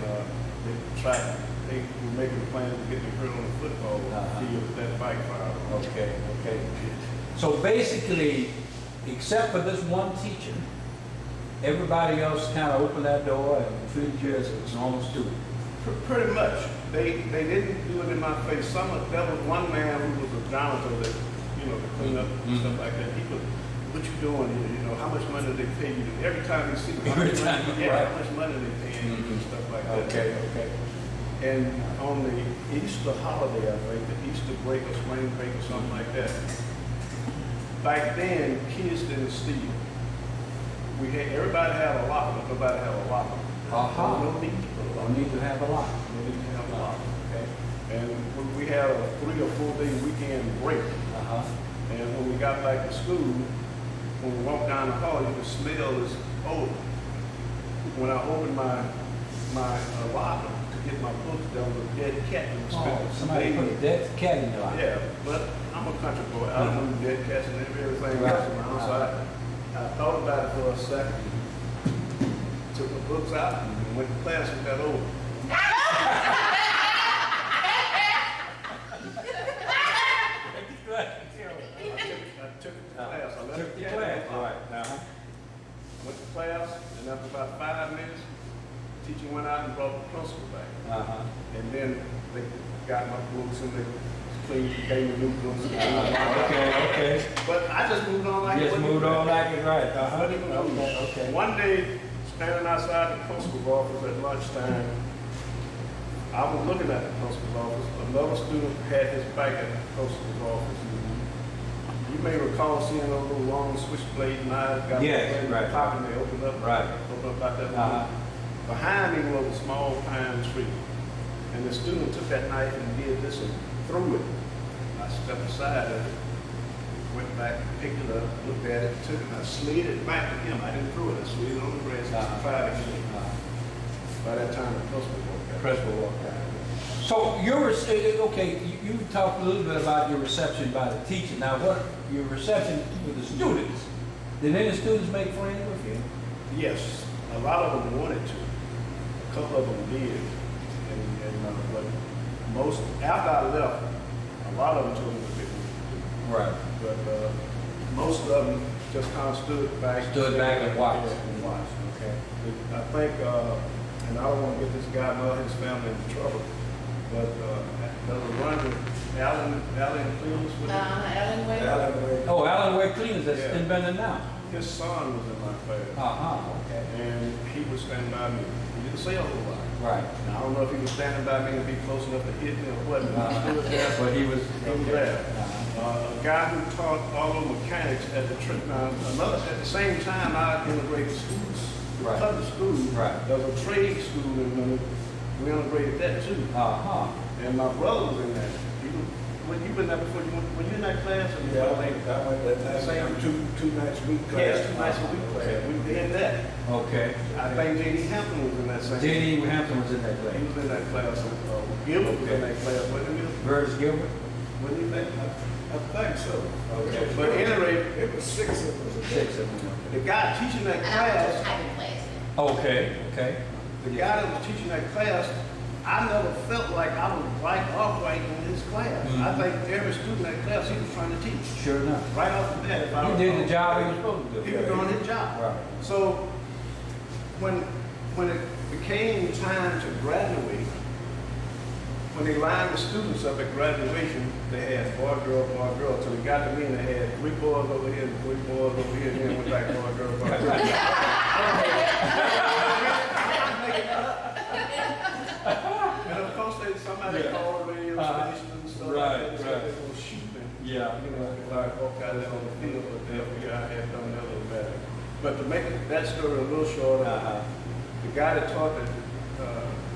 they tried, they were making plans to get me hurt on the football field with that backfire. Okay. So basically, except for this one teacher, everybody else kind of opened that door and treated you as a normal student. Pretty much. They didn't do it in my face. There was one man who was a janitor that, to clean up and stuff like that. He would, what you doing here? How much money do they pay you? Every time you see me, Every time, right. how much money they paying you and stuff like that. Okay. And on the Easter holiday, I think, the Easter break or spring break or something like that, back then, kids didn't steal. Everybody had a locker, but nobody had a locker. No need to put a locker. Don't need to have a lot. No need to have a locker. Okay. And we had a 3 or 4 day weekend break. And when we got back to school, when we walked down the hall, you could smell this odor. when I opened my locker to get my books, there was a dead cat in the spirit. Somebody put a dead cat in your life. Yeah, but I'm a country boy. I don't know dead cats and everything Right. else around. So I thought about it for a second, took the books out, and went to class and got over. I took it to class. I left Took the the cat class, in the locker. right. Went to class, and after about 5 minutes, the teacher went out and brought the principal back. And then they got my books and they cleaned, gave me new books. Okay. But I just moved on like it Just wasn't moved bad. on like it, right. Wasn't even moving. Okay. One day, standing outside the principal's office at lunchtime, I was looking at the principal's office. Another student had his back at the principal's office. You may recall seeing those little long switchblade knives got Yes, in the right. pocket and they opened up. Right. Opened up like that. Behind me was a small pine tree. And the student took that knife and did this and threw it. I stepped aside of it, went back, picked it up, looked at it, took it, and I slid it back to him. I didn't throw it, I slid it on the grass and tried again. By that time, the principal walked out. So okay, you talked a little bit about your reception by the teacher. Now, what your reception with the students? Did any students make friends with you? Yes, a lot of them wanted to. A couple of them did. But most, after I left, a lot of them told me that they wanted to. Right. But most of them just kind of stood back. And watched. Okay. I think, and I don't want to get this guy and his family into trouble, but there was one, Allen Cleans with Alan Wade. Oh, Alan Wade Cleaners, that's Yeah. in Bendon now. his son was in my class. Okay. And he was standing by me. He didn't say a whole lot. Right. Now, I don't know if he was standing by me to be close enough to hit me or what, but he stood there. But he was there. A guy who taught auto mechanics at the trip. Now, at the same time, I integrated schools. Right. Public school. Right. There was a trade school in Minnesota. We integrated that too. And my brother was in that. You've been there before. When you in that class? Or Yeah, I went that night. Same. Two nights a week class. Yes, 2 nights a week class. We did that. Okay. I think J.D. Hampton was in that same. J.D. Hampton was in that He class. was in that class. Gilbert was in that class, wasn't he? Verse Gilbert? Wasn't he there? I think so. Okay. But at any rate, It was 6 of us. 6 of them. the guy teaching that And I was class, type of class. Okay. the guy that was teaching that class, I never felt like I was right or right in his class. I think every student in that class, he was trying to teach. Sure enough. Right off the bat, if I He did the recall. job he was supposed to do. He was doing his job. Right. So when it became time to graduate, when they lined the students up at graduation, they had boy, girl, till they got to me and they had 3 boys over here and 3 boys over here, and then went back boy, girl, boy, girl. And of course, somebody called the radio station and stuff. Right, and said right. they were shooting. Yeah. You know, if I walk out there on the field, but the FBI had done that a little better. But to make that story a little shorter, the guy that taught the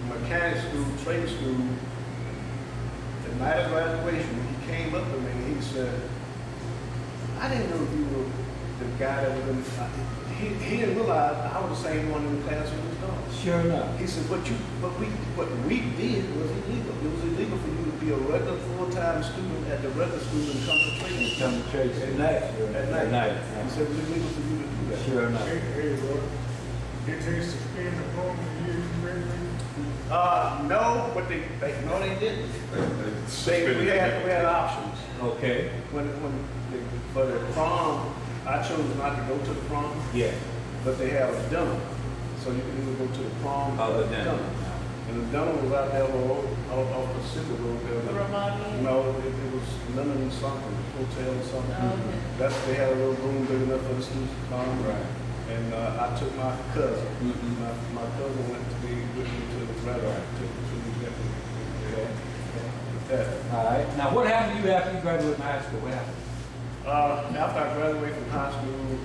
mechanic school, trade school, the night of graduation, he came up to me and he said, I didn't know you were the guy that was in the he didn't realize I was the same one in the class with his daughter. Sure enough. He said, what we did was illegal. It was illegal for you to be a regular full-time student at the regular school and come to training. Come to trade At night. At night. He said it was illegal for you to do that. Sure enough. Hey, bro. Did they suspend the phone and use regularly? No, but they didn't. We had options. Okay. For the prom, I chose not to go to the prom. Yeah. But they have a dinner, so you can either go to the prom or the dinner. And the dinner was out there off the city road there. No, it was Lemon something, hotel or something. They had a little room big enough for the students to come. Right. And I took my cousin. My cousin went to be with me to the graduate. All right. Now, what happened to you after you graduated from high school? What happened? After I graduated from high school,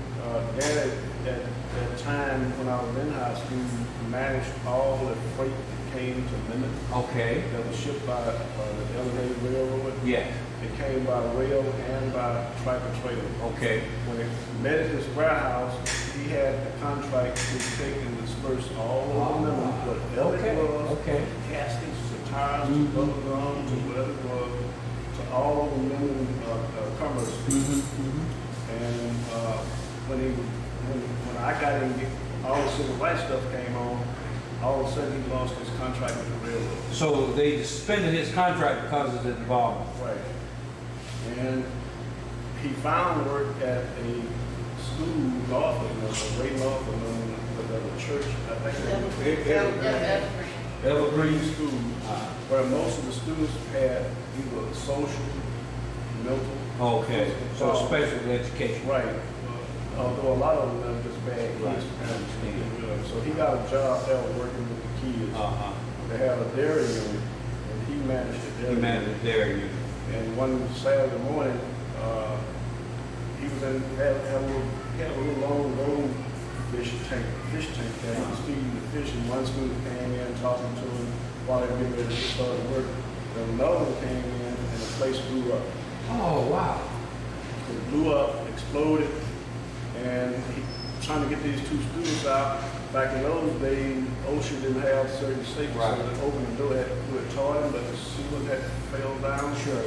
Dad at that time when I was in high school managed all the freight that came to Lemon. Okay. That was shipped by the Elevated Railroad. Yeah. It came by rail and by tractor trailer. Okay. When it met at this warehouse, he he had the contract to take and disperse all of the members, whatever Okay, it was, okay. caskets, to tires, to bubble gum, to whatever it was, to all of the members commerce. And when I got in, all the civil rights stuff came on, all of a sudden he lost his contract with the railroad. So they suspended his contract because of the involvement. Right. And he found work at a school law firm, a great law firm, with a church, I think Evergreen School, where most of the students had either social, mental. Okay, so physical special education. Right. Although a lot of them are just bad kids. So he got a job there working with the kids. They have a dairy unit, and he managed the dairy He managed the dairy unit. And one Saturday morning, he was had a little long fish tank that he was feeding the fish, and one student came in talking to him while they were getting ready to start work. Then another one came in, and the place blew up. Oh, wow. It blew up, exploded, and he trying to get these two students out. Back in those days, OSHA didn't have certain safety, so they opened the door, had to do it toward him, but the ceiling had fell down. Sure.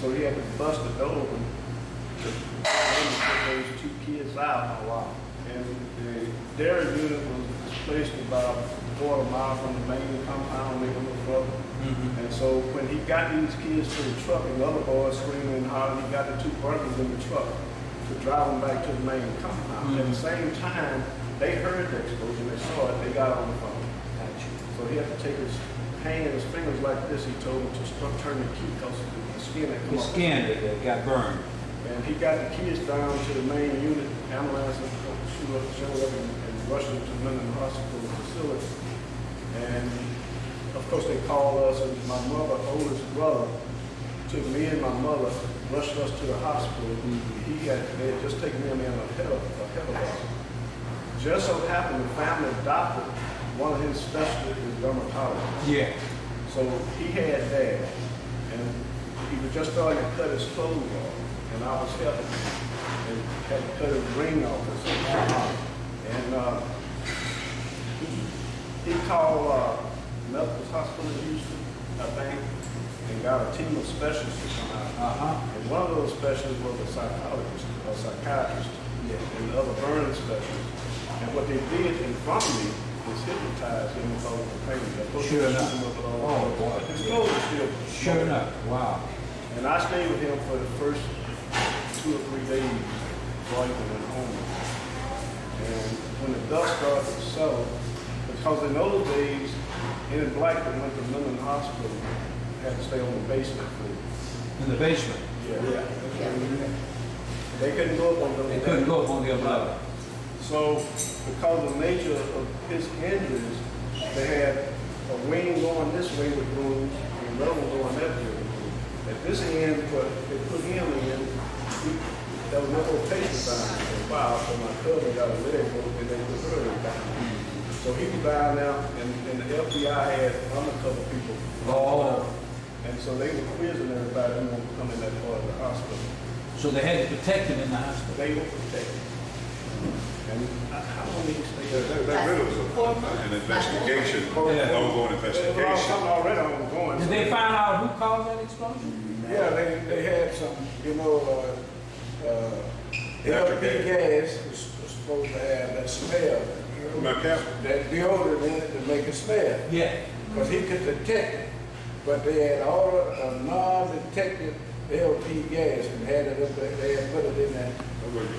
So he had to bust the door open to get those two kids out. Oh, wow. And the dairy unit was placed about a quarter mile from the main compound, making a little brother. And so when he got these kids to the truck, and the other boys screaming and hollering, he got the two brothers in the truck to drive them back to the main compound. At the same time, they heard the explosion, they saw it, they got on the phone. So he had to take his hand, his fingers like this, he told him to turn the key because the skin had come His off. skin that got burned. And he got the kids down to the main unit, ambulance showed up and rushed them to London Hospital facility. And of course they called us, and my mother, oldest brother, took me and my mother, rushed us to the hospital. They had just taken him in a helicopter. Just so happened the family adopted one of his specialists is dermatology. Yeah. So he had that, and he was just starting to cut his clothes off, and I was helping him, and had to cut his ring off or something. And he called Memphis Hospital in Houston, I think, and got a team of specialists to come out. And one of those specialists was a psychologist, a psychiatrist, and the other burn specialist. And what they did in front of me is hypnotize him with all the pain. Sure enough. Oh, boy. His clothes were still. Sure enough. Wow. And I stayed with him for the first 2 or 3 days before he went home. And when the dust started to settle, because in those days, any black that went to London Hospital had to stay on the basement floor. In the basement. Yeah. They couldn't go up on those. They couldn't go up on the other level. So, because of the nature of his injuries, they had a wing going this way with rooms and another one going that way with rooms. At this end, what they put him in, there was no more patients down there for a while, so my cousin got a leg broke and they put her down. So he was down there, and the FBI had undercover people. Oh. And so they were quizzing everybody who wanted to come in that part of the hospital. So they had to protect him in the hospital. They were protected. And how long did he stay there? That really was an investigation, ongoing investigation. There was something already ongoing. Did they find out who caused that explosion? Yeah, they had some, LP gas was supposed to have that smell. That deodorant in it to make it smell. Yeah. Because he could detect it. But they had ordered a non-detected LP gas and had it up there, they had put it in there.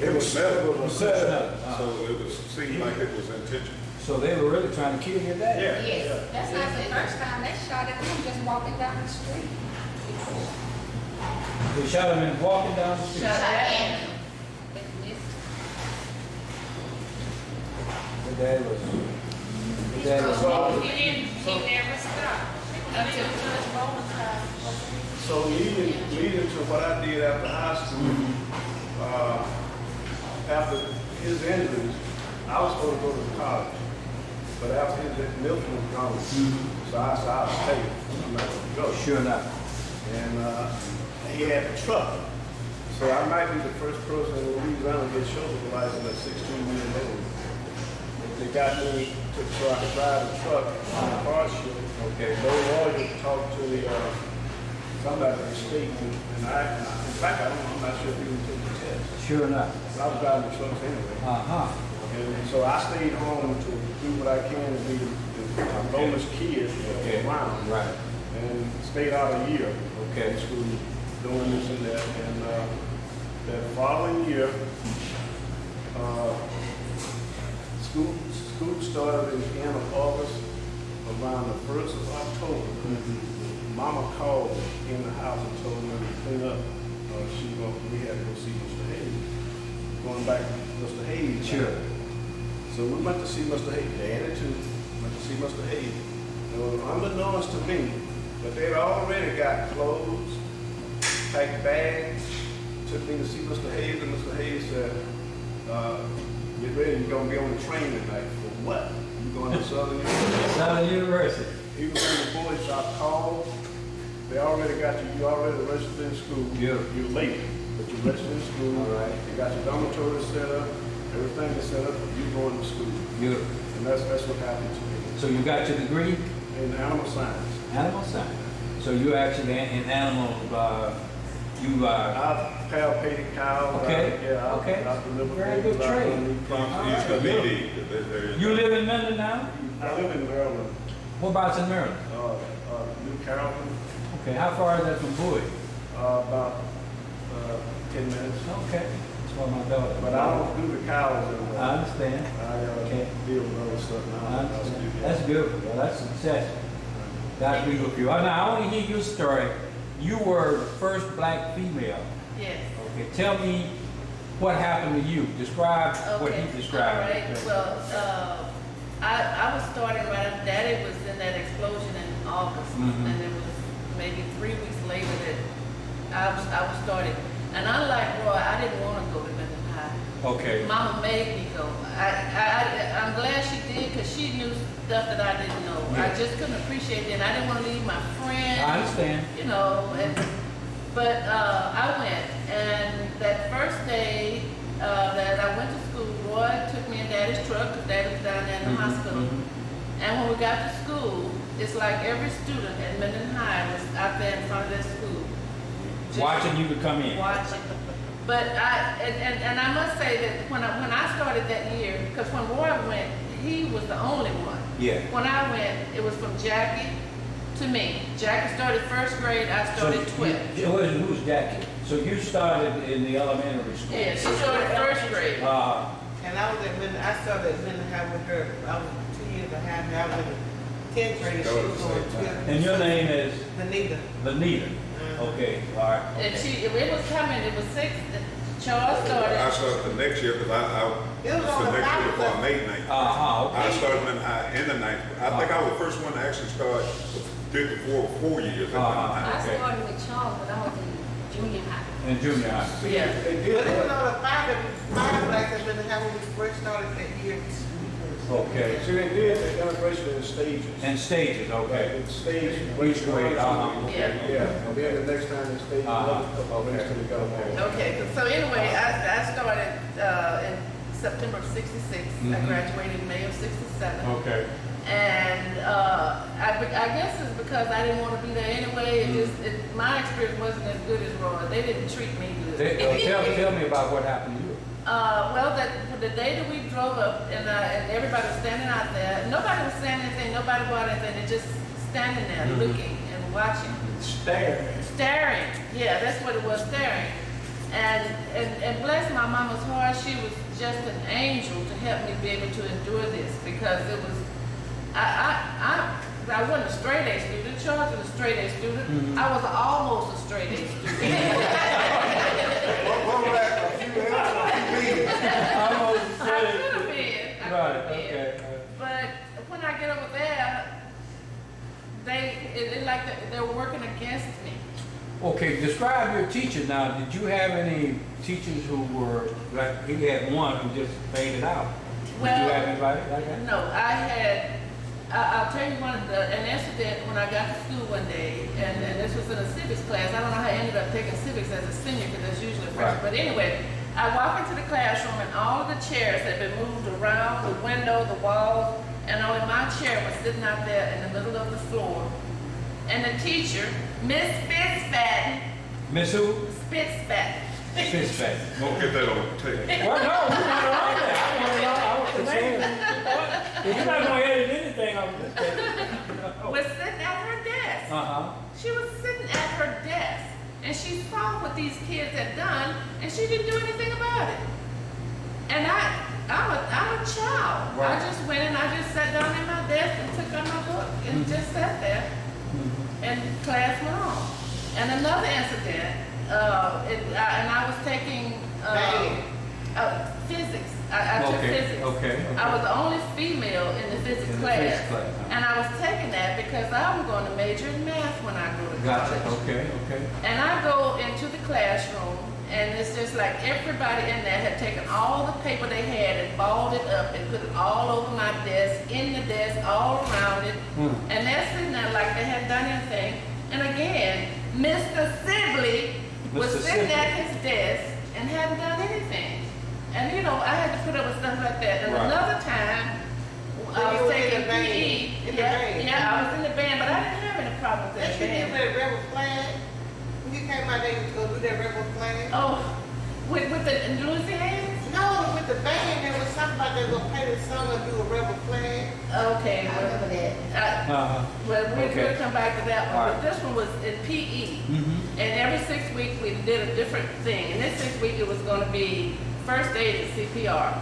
It was smelling. It was setup. So it seemed like it was intentional. So they were really trying to kill your dad? Yes. That's not the first time they shot at him just walking down the street. They shot him in walking down the street. Shot at him. The dad was. He never stopped until Judge Bowman's time. So leading to what I did after high school, after his injuries, I was supposed to go to college. But after his Milton was gone, so I said, I'll stay. I'm not going to go. Sure enough. And he had a truck. So I might be the first person in Louisiana to get chauffeur license at 16 years old. They got me so I could drive the truck on a hardship. Okay. No lawyer talked to the somebody at the state, and in fact, I'm not sure if he even took the test. Sure enough. But I was driving the trucks anyway. And so I stayed home to do what I can to be the lowest kid around. Right. And stayed out a year Okay. in school doing this and that. And that following year, school started in the end of August, around the 1st of October. Mama called me in the house and told me to clean up. We had to go see Mr. Hayes. Going back to Mr. Hayes. Sure. So we went to see Mr. Hayes. Daddy too. Went to see Mr. Hayes. It was unbeknownst to me, but they'd already got clothes, packed bags, took me to see Mr. Hayes, and Mr. Hayes said, get ready, you're gonna be on the train tonight. For what? You going to Southern University? Southern University. He was in the boys shop, called. They already got you already registered in school. Yeah. You're late, but you're registered in school. All right. They got your dormitory set up, everything is set up, you going to school. You. And that's what happened to me. So you got your degree? In animal science. Animal science. So you actually in animal, I've palpated cows. Okay. I've delivered Very babies, good I've trade. done these He's the BD. You live in Mendon now? I live in Maryland, What about in Maryland? New Carrollton, Okay, how far is that from Bowie? about 10 minutes. Okay, that's where my daughter. But I don't do the cows anymore. I understand. I Okay. deal with other stuff now. I understand. That's good. Well, that's success. God be with you. Now, I want to hear your story. You were the first black female. Yes. Okay, tell me what happened to you. Describe what Okay. he described. All right. Well, I was starting right after Daddy was in that explosion in August, Mhm. and it was maybe 3 weeks later that I was started. And unlike Roy, I didn't want to go to Mendon High. Okay. Mama made me go. I'm glad she did because she knew stuff that I didn't know. I Yeah. just couldn't appreciate it, and I didn't want to leave my friends. I understand. You know, but I went, and that first day that I went to school, Roy took me in Daddy's truck because Daddy was down there in the hospital. And when we got to school, it's like every student at Mendon High was out there in front of their school. just Watching you to come in. Watching. But and I must say that when I started that year, because when Roy went, he was the only one. Yeah. When I went, it was from Jackie to me. Jackie started first grade, I started 12th. Who's Jackie? So you started in the elementary school? Yeah, she started first grade. And I was at Mendon, I started at Mendon High with her. I was 2 years behind her. I was in the 10th grade and she was going to 12th. And your name is? Lanita. Lanita. Okay, all right. And Okay. it was coming, it was 6, Charles started. I started the next year because It was on the the next year ninth. before I made ninth. Okay. I started in the ninth. I think I was the first one to actually start, did the 4 years at Mendon High. I Okay. started with Charles, but I was in junior high. In junior high. Yeah. They But did it was that. on the five blacks at Mendon High when we first started that year. Okay. See, they did the integration in stages. And stages, okay. Like stage. Each grade, Yeah. Yeah, and then the next time they stayed another couple of weeks till they got home. Okay, so anyway, I started in September of 66. I Mhm. graduated in May of 67. Okay. And I guess it's because I didn't want to be there anyway. My experience wasn't as good as Roy. They didn't treat me good. Tell me about what happened to you. Well, the day that we drove up and everybody was standing out there, nobody was saying anything, nobody bought anything, they're just standing there looking and watching. Staring. Yeah, that's what it was, staring. And bless my mama's heart, she was just an angel to help me be able to endure this because it was, I wasn't a straight A student, Charles was a straight A student. I was almost a straight A student. What was that? A few L's or a few B's? I could have been. Right, okay. But when I get over there, they were working against me. Okay, describe your teacher now. Did you have any teachers who were, like, he had one who just faded out? Did you Well, have anybody like that? No, I I'll tell you an incident when I got to school one day, and this was in a civics class. I don't know how I ended up taking civics as a senior because that's usually a freshman. But anyway, I walk into the classroom and all of the chairs had been moved around, the window, the walls, and only my chair was sitting out there in the middle of the floor. And the teacher, Miss Spitzfatten. Miss who? Spitzfatten. Fitzpatrick. Won't get that on tape. Well, no, we want it on there. I want it on. I want the name. If you're not gonna edit anything, I'm just Was sitting at her desk. She was sitting at her desk, and she saw what these kids had done, and she didn't do anything about it. And I'm a child. Right. I just went and I just sat down at my desk and took out my book and just sat there, and class went on. And another incident. And I was taking physics. I took physics. Okay. I was the only female in the physics class. And I was taking that because I'm going to major in math when I go to college. Gotcha. Okay. And I go into the classroom, and it's just like everybody in there had taken all the paper they had and balled it up and put it all over my desk, in the desk, all around it. And they're sitting there like they hadn't done anything. And again, Mr. Sibley was sitting at his desk and hadn't done anything. And you know, I had to put up with stuff like that. And another time, I was taking PE. Yeah, I was in the band, but I didn't have any problems in the band. You did that rebel flag? When you came out there to go do that rebel flag? Oh, with the Louisiana? No, with the band, there was something about they were gonna play the song and do a rebel flag. Okay, I remember that. well, we'll come back to that one. All But this one was in PE. And every 6 weeks we did a different thing. And this 6 week it was going to be first aid and CPR.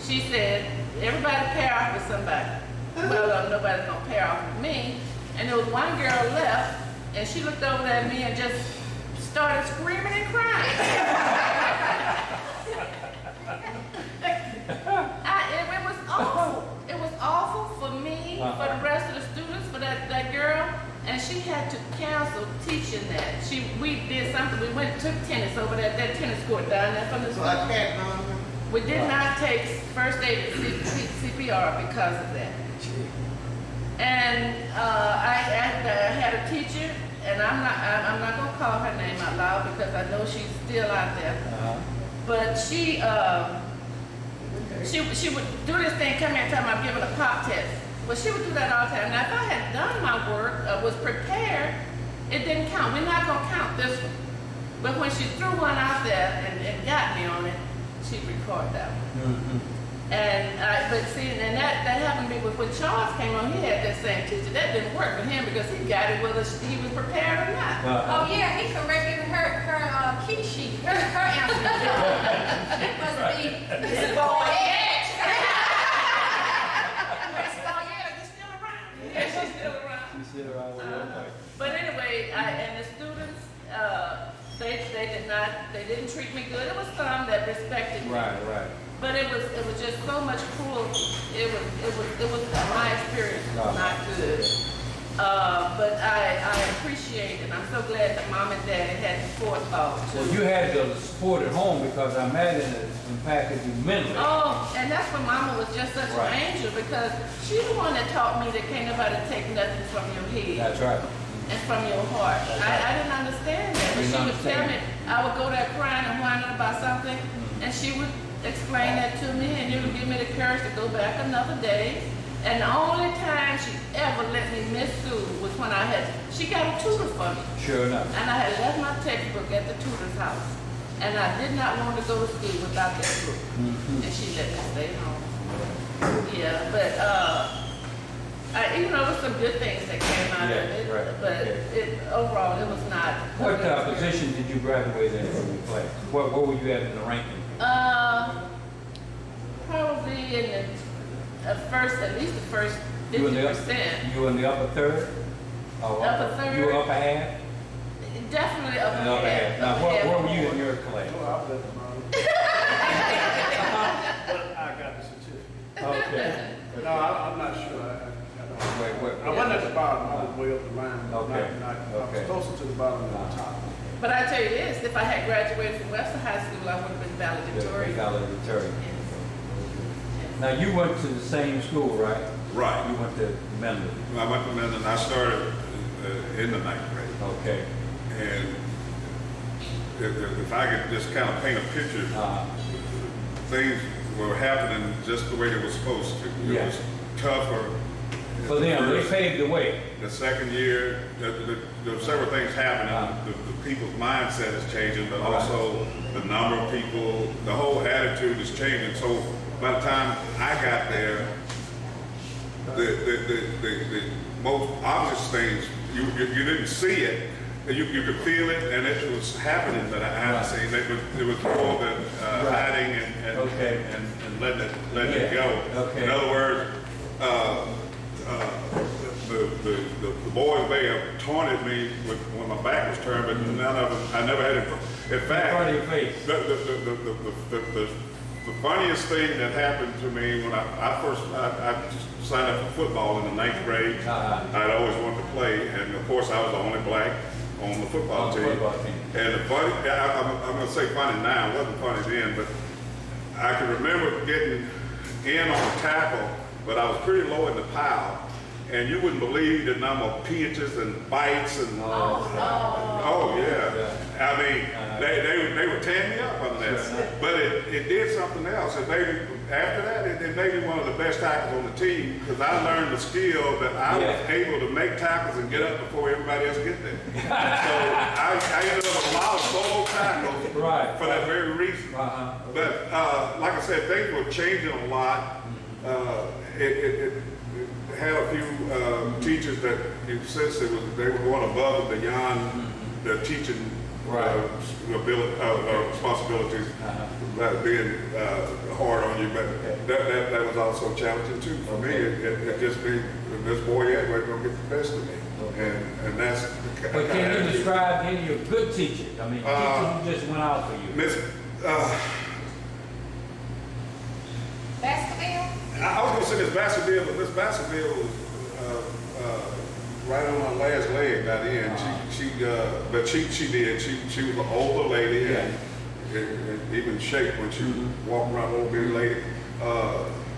She said, everybody pair off with somebody. Well, nobody's going to pair off with me. And there was one girl left, and she looked over at me and just started screaming and crying. It was awful. It was awful for me, for the rest of the students, for that girl. And she had to cancel teaching that. We did something. We went and took tennis over that tennis court down there from the school. We did not take first aid and CPR because of that. And I had a teacher, and I'm not gonna call her name out loud because I know she's still out there. But she would do this thing, come here and tell me I'm giving a pop test. Well, she would do that all the time. Now, if I had done my work, was prepared, it didn't count. We're not gonna count this one. But when she threw one out there and got me on it, she'd record that one. But see, and that happened to me when Charles came on. He had that same teacher. That didn't work for him because he got it whether he was prepared or not. Oh yeah, he corrected her key sheet, her answer. It must be Miss Boyette. Miss Boyette, you still around? Yeah, she's still around. She's still around. But anyway, and the students, they didn't treat me good. It was some that respected me. Right. But it was just so much cruelty. It was my experience was not good. But I appreciate it. I'm so glad that mom and dad had the forethought. Well, you had the support at home because I imagine it impacted you mentally. Oh, and that's when mama was just such an angel because she's the one that taught me that can't nobody take nothing from your head. That's right. And from your heart. I didn't understand that. But she would tell me, I would go there crying and whining about something, and she would explain that to me, and it would give me the courage to go back another day. And the only time she ever let me miss school was when she got a tutor for me. Sure enough. And I had left my textbook at the tutor's house. And I did not want to go to school without that book. And she let me stay home. Yeah, but there was some good things that came out of it. Right. But overall, it was not. What position did you graduate in from your class? What were you at in the ranking? Probably in the first, at least the first 50%. You were in the upper third? Upper third. You were upper half? Definitely upper half. Now, where were you in your class? No, I was at the bottom. But I got the certificate. Okay. No, I'm not sure. I wasn't at the bottom. I was way up the line. I was closer to the bottom than the top. But I tell you this, if I had graduated from Webster High School, I would have been valedictorian. Valedictorian. Yes. Now, you went to the same school, right? Right. You went to Mendon. I went to Mendon. I started in the 9th grade. Okay. And if I could just kind of paint a picture, things were happening just the way they were supposed to. It was tougher. For them, they paved the way. The second year, there were several things happening. The people's mindset is changing, but also the number of people, the whole attitude is changing. So by the time I got there, the most obvious things, you didn't see it. You could feel it, and it was happening, but I hadn't seen it. It was more than hiding and letting it go. Okay. In other words, the boys may have taunted me when my back was turned, but none of them, I never had it. In fact, the funniest thing that happened to me when I first signed up for football in the 9th grade, I'd always wanted to play, and of course I was the only black on the football team. And the funny, I'm going to say funny now, it wasn't funny then, but I can remember getting in on the tackle, but I was pretty low in the pile. And you wouldn't believe the number of pinches and bites and yeah. I mean, they were tearing me up on that. But it did something else. It made me, after that, it made me one of the best tackles on the team because I learned the skill that I was able to make tackles and get up before everybody else get there. So I ended up with a lot of solo tackles for that very reason. But like I said, things were changing a lot. It had a few teachers that since they were going above and beyond the teaching responsibilities, being hard on you, but that was also challenging too for me. It just being this boy anyway gonna get the best of me, and that's. But can you describe any of your good teachers? I mean, teachers who just went out for you. Miss. Baskerville? I was going to say Miss Baskerville, but Miss Baskerville was right on my last leg by the end. But she did. She was an older lady and even shake when she walked around, old big lady.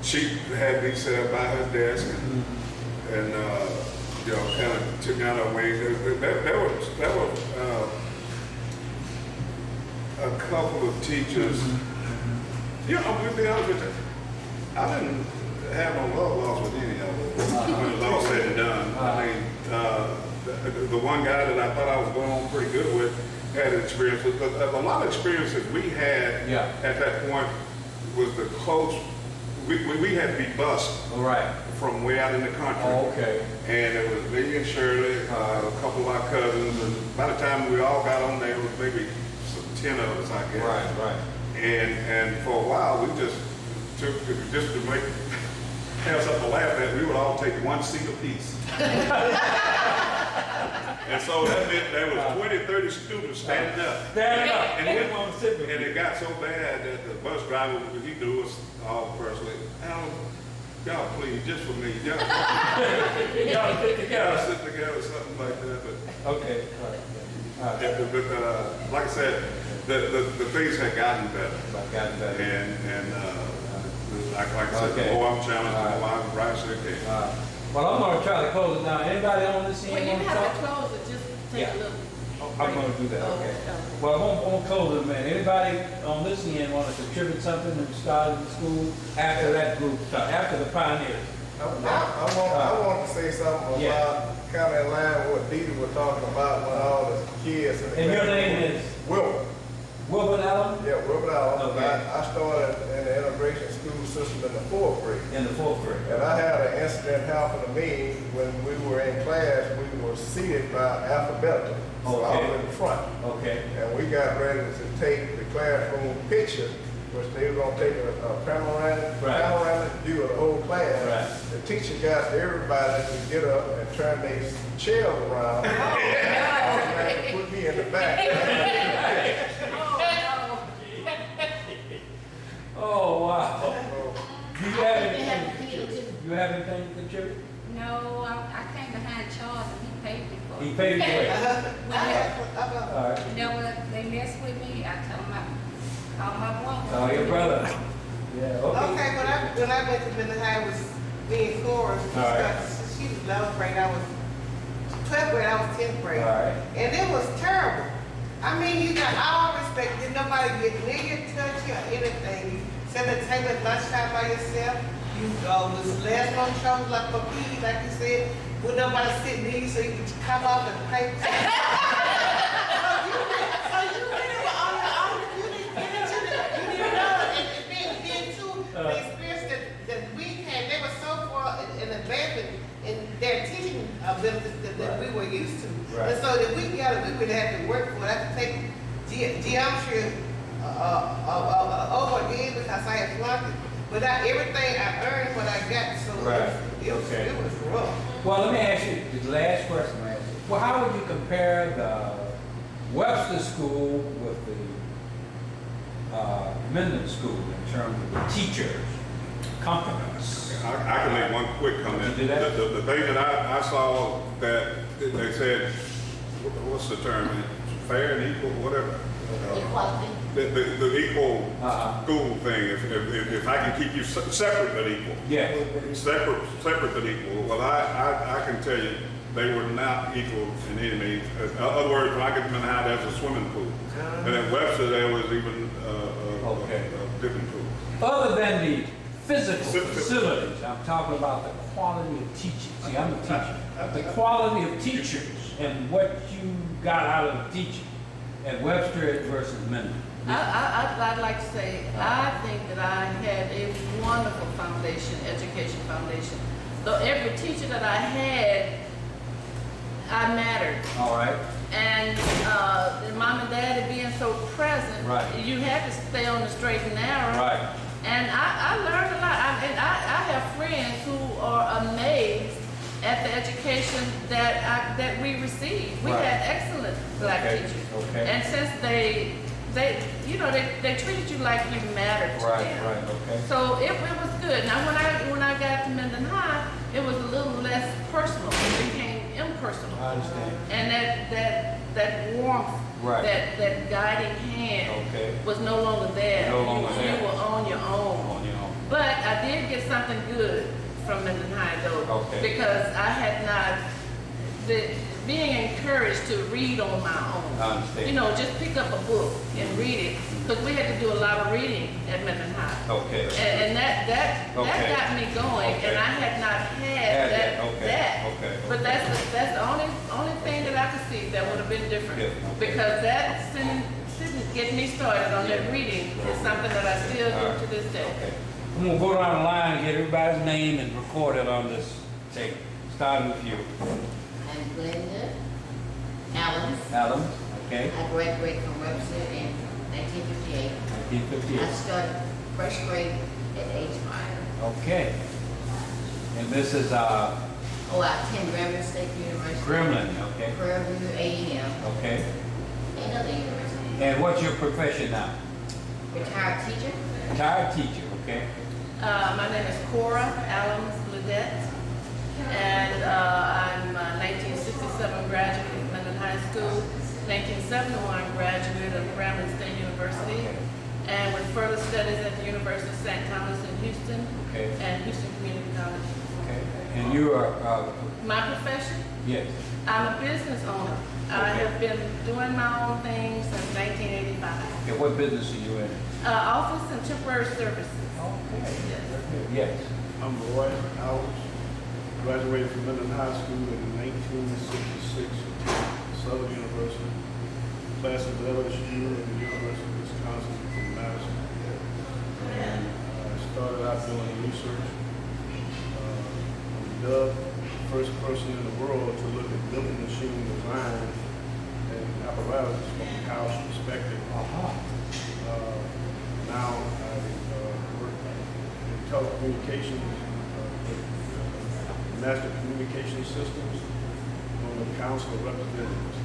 She had me set up by her desk and you know, kind of took me out of her way. There were a couple of teachers. You know, to be honest with you, I didn't have no love lost with any of them when it was all said and done. I mean, the one guy that I thought I was going on pretty good with had experience with, a lot of experiences we had at that point was the close, we had to be bused from way out in the country. And it was me and Shirley, a couple of our cousins, and by the time we all got on there, it was maybe 10 of us, I guess. And for a while, we just took, just to have something to laugh at, we would all take one seat apiece. And so that meant there was 20, 30 students standing up. And it got so bad that the bus driver, he knew us all personally. Y'all please, just for me. Y'all sit together, something like that. But, but like I said, the things had gotten better. And like I said, the more I'm challenged, the more I'm rise to the occasion. Well, I'm going to try to close it down. Anybody on this end Well, you want to have talk? to close it, just take a little. I'm going to do that, okay. Well, I won't close it, man. Anybody on this end want to contribute something that started in school after that group, after the pioneers? I want to say something about kind of in line with what Dee was talking about when all the kids. And your name is? Wilbur. Wilbur Allen? Yeah, Wilbur Allen. Okay. I started in the integration school system in the 4th grade. In the 4th grade. And I had an incident happen to me when we were in class. We were seated by alphabetical. So I was in front. And we got ready to take the classroom picture, which they were going to take a panoramic view of the whole class. The teacher got everybody to get up and turn their chairs around and put me in the back. Oh, wow. Do you have anything to contribute? No, I came behind Charles and he paid me for it. He paid you away? All right. You know what, they mess with me, I tell them I call my brother. Oh, your brother. Yeah, Okay, when I went to Mendon High, was me and Cora daughters. She was 11th grade, I was 12th grade, I was 10th grade. All right. And it was terrible. I mean, you got all respect. Did nobody get near you, touch you, or anything. You sat at the table at lunchtime by yourself. You was last on shoulders like for PE, like you said. Would nobody sit near you so you could come off and pay? So you really were on your own. You didn't get into the, you didn't know. And then too, the experience that we had, they were so far in advancement in their teaching abilities that we were used to. Right. And so that we would have to work for it. I had to take geometry over again because I had flunked it. But everything I earned what I got, so it was rough. Well, let me ask you the last question. I ask you. Well, how would you compare the Webster School with the Minden School in terms of the teachers, competence? I can make one quick comment. You do that? The thing that I saw that they said, what's the term? Fair and equal, whatever. Equality. The equal school thing. If I can keep you separate but equal. Yeah. Separate but equal. Well, I can tell you they were not equal in any means. In other words, when I get to Minden High, there's a swimming pool, and at Webster there was even a different pool. Other than the physical facilities, I'm talking about the quality of teaching. See, I'm a teacher. The quality of teachers and what you got out of the teaching at Webster versus Minden. I'd like to say, I think that I had a wonderful foundation, education foundation. Though every teacher that I had, I mattered. All right. And mom and dad being so present, Right. you had to stay on the straight and narrow. Right. And I learned a lot. I have friends who are amazed at the education that we received. We Right. had excellent black Okay. teachers. Okay. And since they treated you like you mattered to Right. them. Right. Okay. So it was good. Now when I got to Minden High, it was a little less personal. It became impersonal. I understand. And that warmth, Right. that guiding hand Okay. was no longer there. No longer you, there. You were on your own. On your own. But I did get something good from Minden High though. Okay. Because I had not, being encouraged to read on my own. I understand. You know, just pick up a book and read it. Because we had to do a lot of reading at Minden High. Okay. And that Okay. got me going, Okay. and I had not had that. Okay. But that's the only thing that I could see that would have been different. Yeah, okay. Because that didn't get me started on that reading is something that I still do to this day. Okay. I'm gonna go down the line and get everybody's name and record it on this tape. Starting with you. I'm Glenda Allums. Allums, okay. I graduated from Webster in 1958. 1958. I started first grade at age 5. Okay. And this is I attended Grambling State University. Gremlin, okay. Prairie View A&M, Okay. and other universities. And what's your profession now? Retired teacher. Retired teacher, okay. My name is Cora Allums Ledette, and I'm a 1967 graduate of Minden High School, 1971 graduate of Grambling State University, and with further studies at the University of St. Thomas in Houston, Okay. and Houston Community College. Okay. And you are, My profession? yes. I'm a business owner. I have been doing my own thing since 1985. Okay, what business are you in? Office and temporary services. Okay. Yes. Very good. Yes. I'm Roy Allums, graduated from Minden High School in 1966 at Southern University, class of LSU and the University of Wisconsin in Madison. And I started out doing research. I'm dubbed the first person in the world to look at building machine design and apparatus from a Couch perspective. Now I work in telecommunications, master communication systems on the Council of Representatives.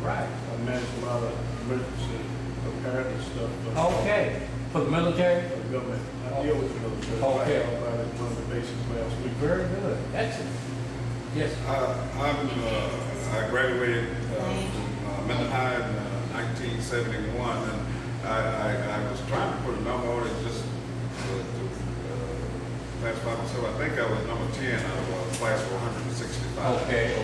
Right. I manage a lot of emergency preparedness stuff. Okay. For the military? For the government. I deal with the military. Okay. I about it one of the bases last week. Very good. Excellent. Yes. I graduated from Minden High in 1971, and I was trying to put a number on it just to class 5 myself. I think I was number 10 out of a class of 165. Okay.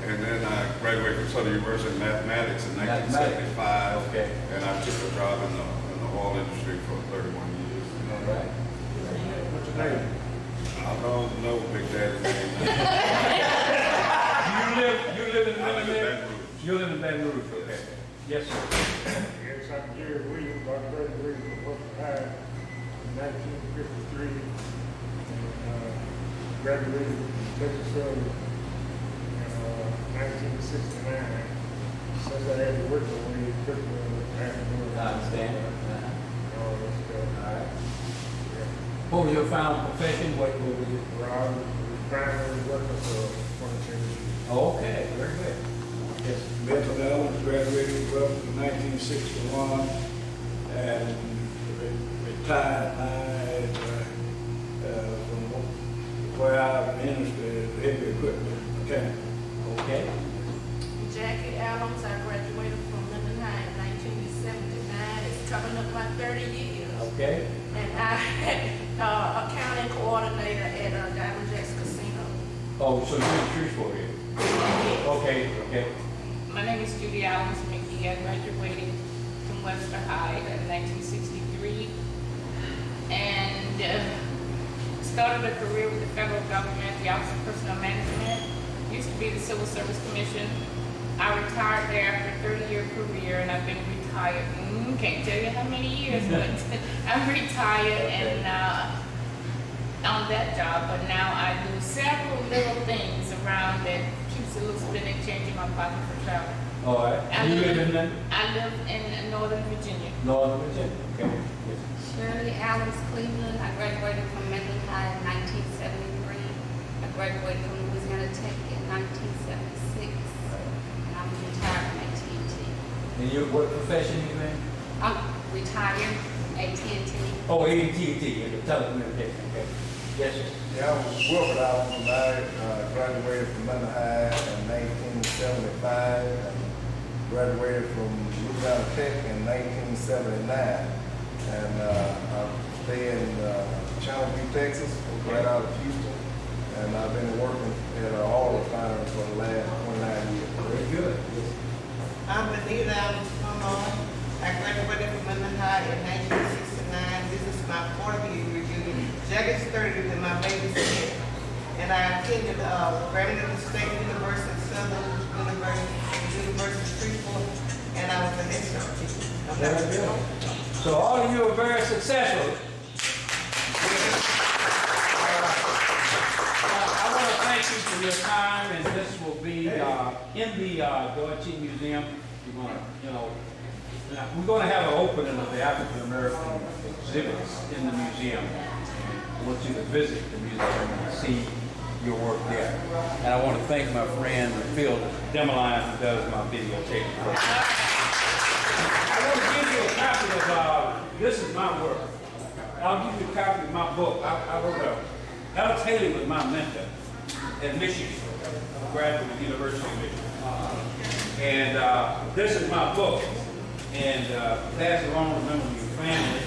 And then I graduated from Southern University in mathematics in 1975. Okay. And I took a job in the oil industry for 31 years. All right. What's your name? I don't know Big Daddy's name. You live in I live in Baton Baton Rouge. You live in Baton Rouge, okay. Yes, sir. Yes, I'm Jerry Williams. I graduated from Webster Parish in 1953 and graduated from Texas Southern in 1969. Since I had to work my way, it took me a half a year. I understand. All that stuff. All right. What was your final profession? What was it? Well, I was primary worker for 22 years. Oh, okay, very good. Yes. Milton Allums graduated from Webster in 1961 and retired from where I ministered heavy equipment mechanic. Okay. Jackie Allums, I graduated from Linden High in 1979. It's coming up my 30 years. Okay. And I accounting coordinator at Diamond Jacks Casino. Oh, so you're in Shreveport here? Okay. My name is Judy Allums McGee. I graduated from Webster High in 1963 and started a career with the federal government, the Office of Personnel Management. Used to be the Civil Service Commission. I retired there after a 30-year career, and I've been retired. Can't tell you how many years, but I'm retired and on that job. But now I do several little things around that keeps a little spinning change in my pocket for travel. All right. You live in that? I live in Northern Virginia. Northern Virginia. Okay. Yes. Shirley Allums Cleveland. I graduated from Midland High in 1973. I graduated from Louisiana Tech in 1976. And I'm retired from AT&T. And what profession you in? I'm retired AT&T. Oh, AT&T, in the telecommunication. Okay. Yes, sir. Yeah, I was Wilford Allums, and I graduated from Midland High in 1975 and graduated from Louisiana Tech in 1979. And I stay in Channelview, Texas, right out of Houston. And I've been working at an oil refinery for the last 29 years. Very good. I'm Benita Allums Family. I graduated from Midland High in 1969. This is my 40th year reunion. Jackie's 30th and my baby's 10th. And I attended Birmingham State University, Southern University, Shreveport, and I was an extra teacher. Very good. So all of you are very successful. I want to thank you for your time, and this will be in the Doherty Museum. You're going to, we're going to have an opening of the African American exhibits in the museum. I want you to visit the museum and see your work there. And I want to thank my friend Phil Demeline, who does my videotape. I want to give you a copy of, this is my work. I'll give you a copy of my book. I wrote Alex Haley was my mentor at Michigan, graduate of the University of Michigan. And this is my book. And pass it along to members of your family.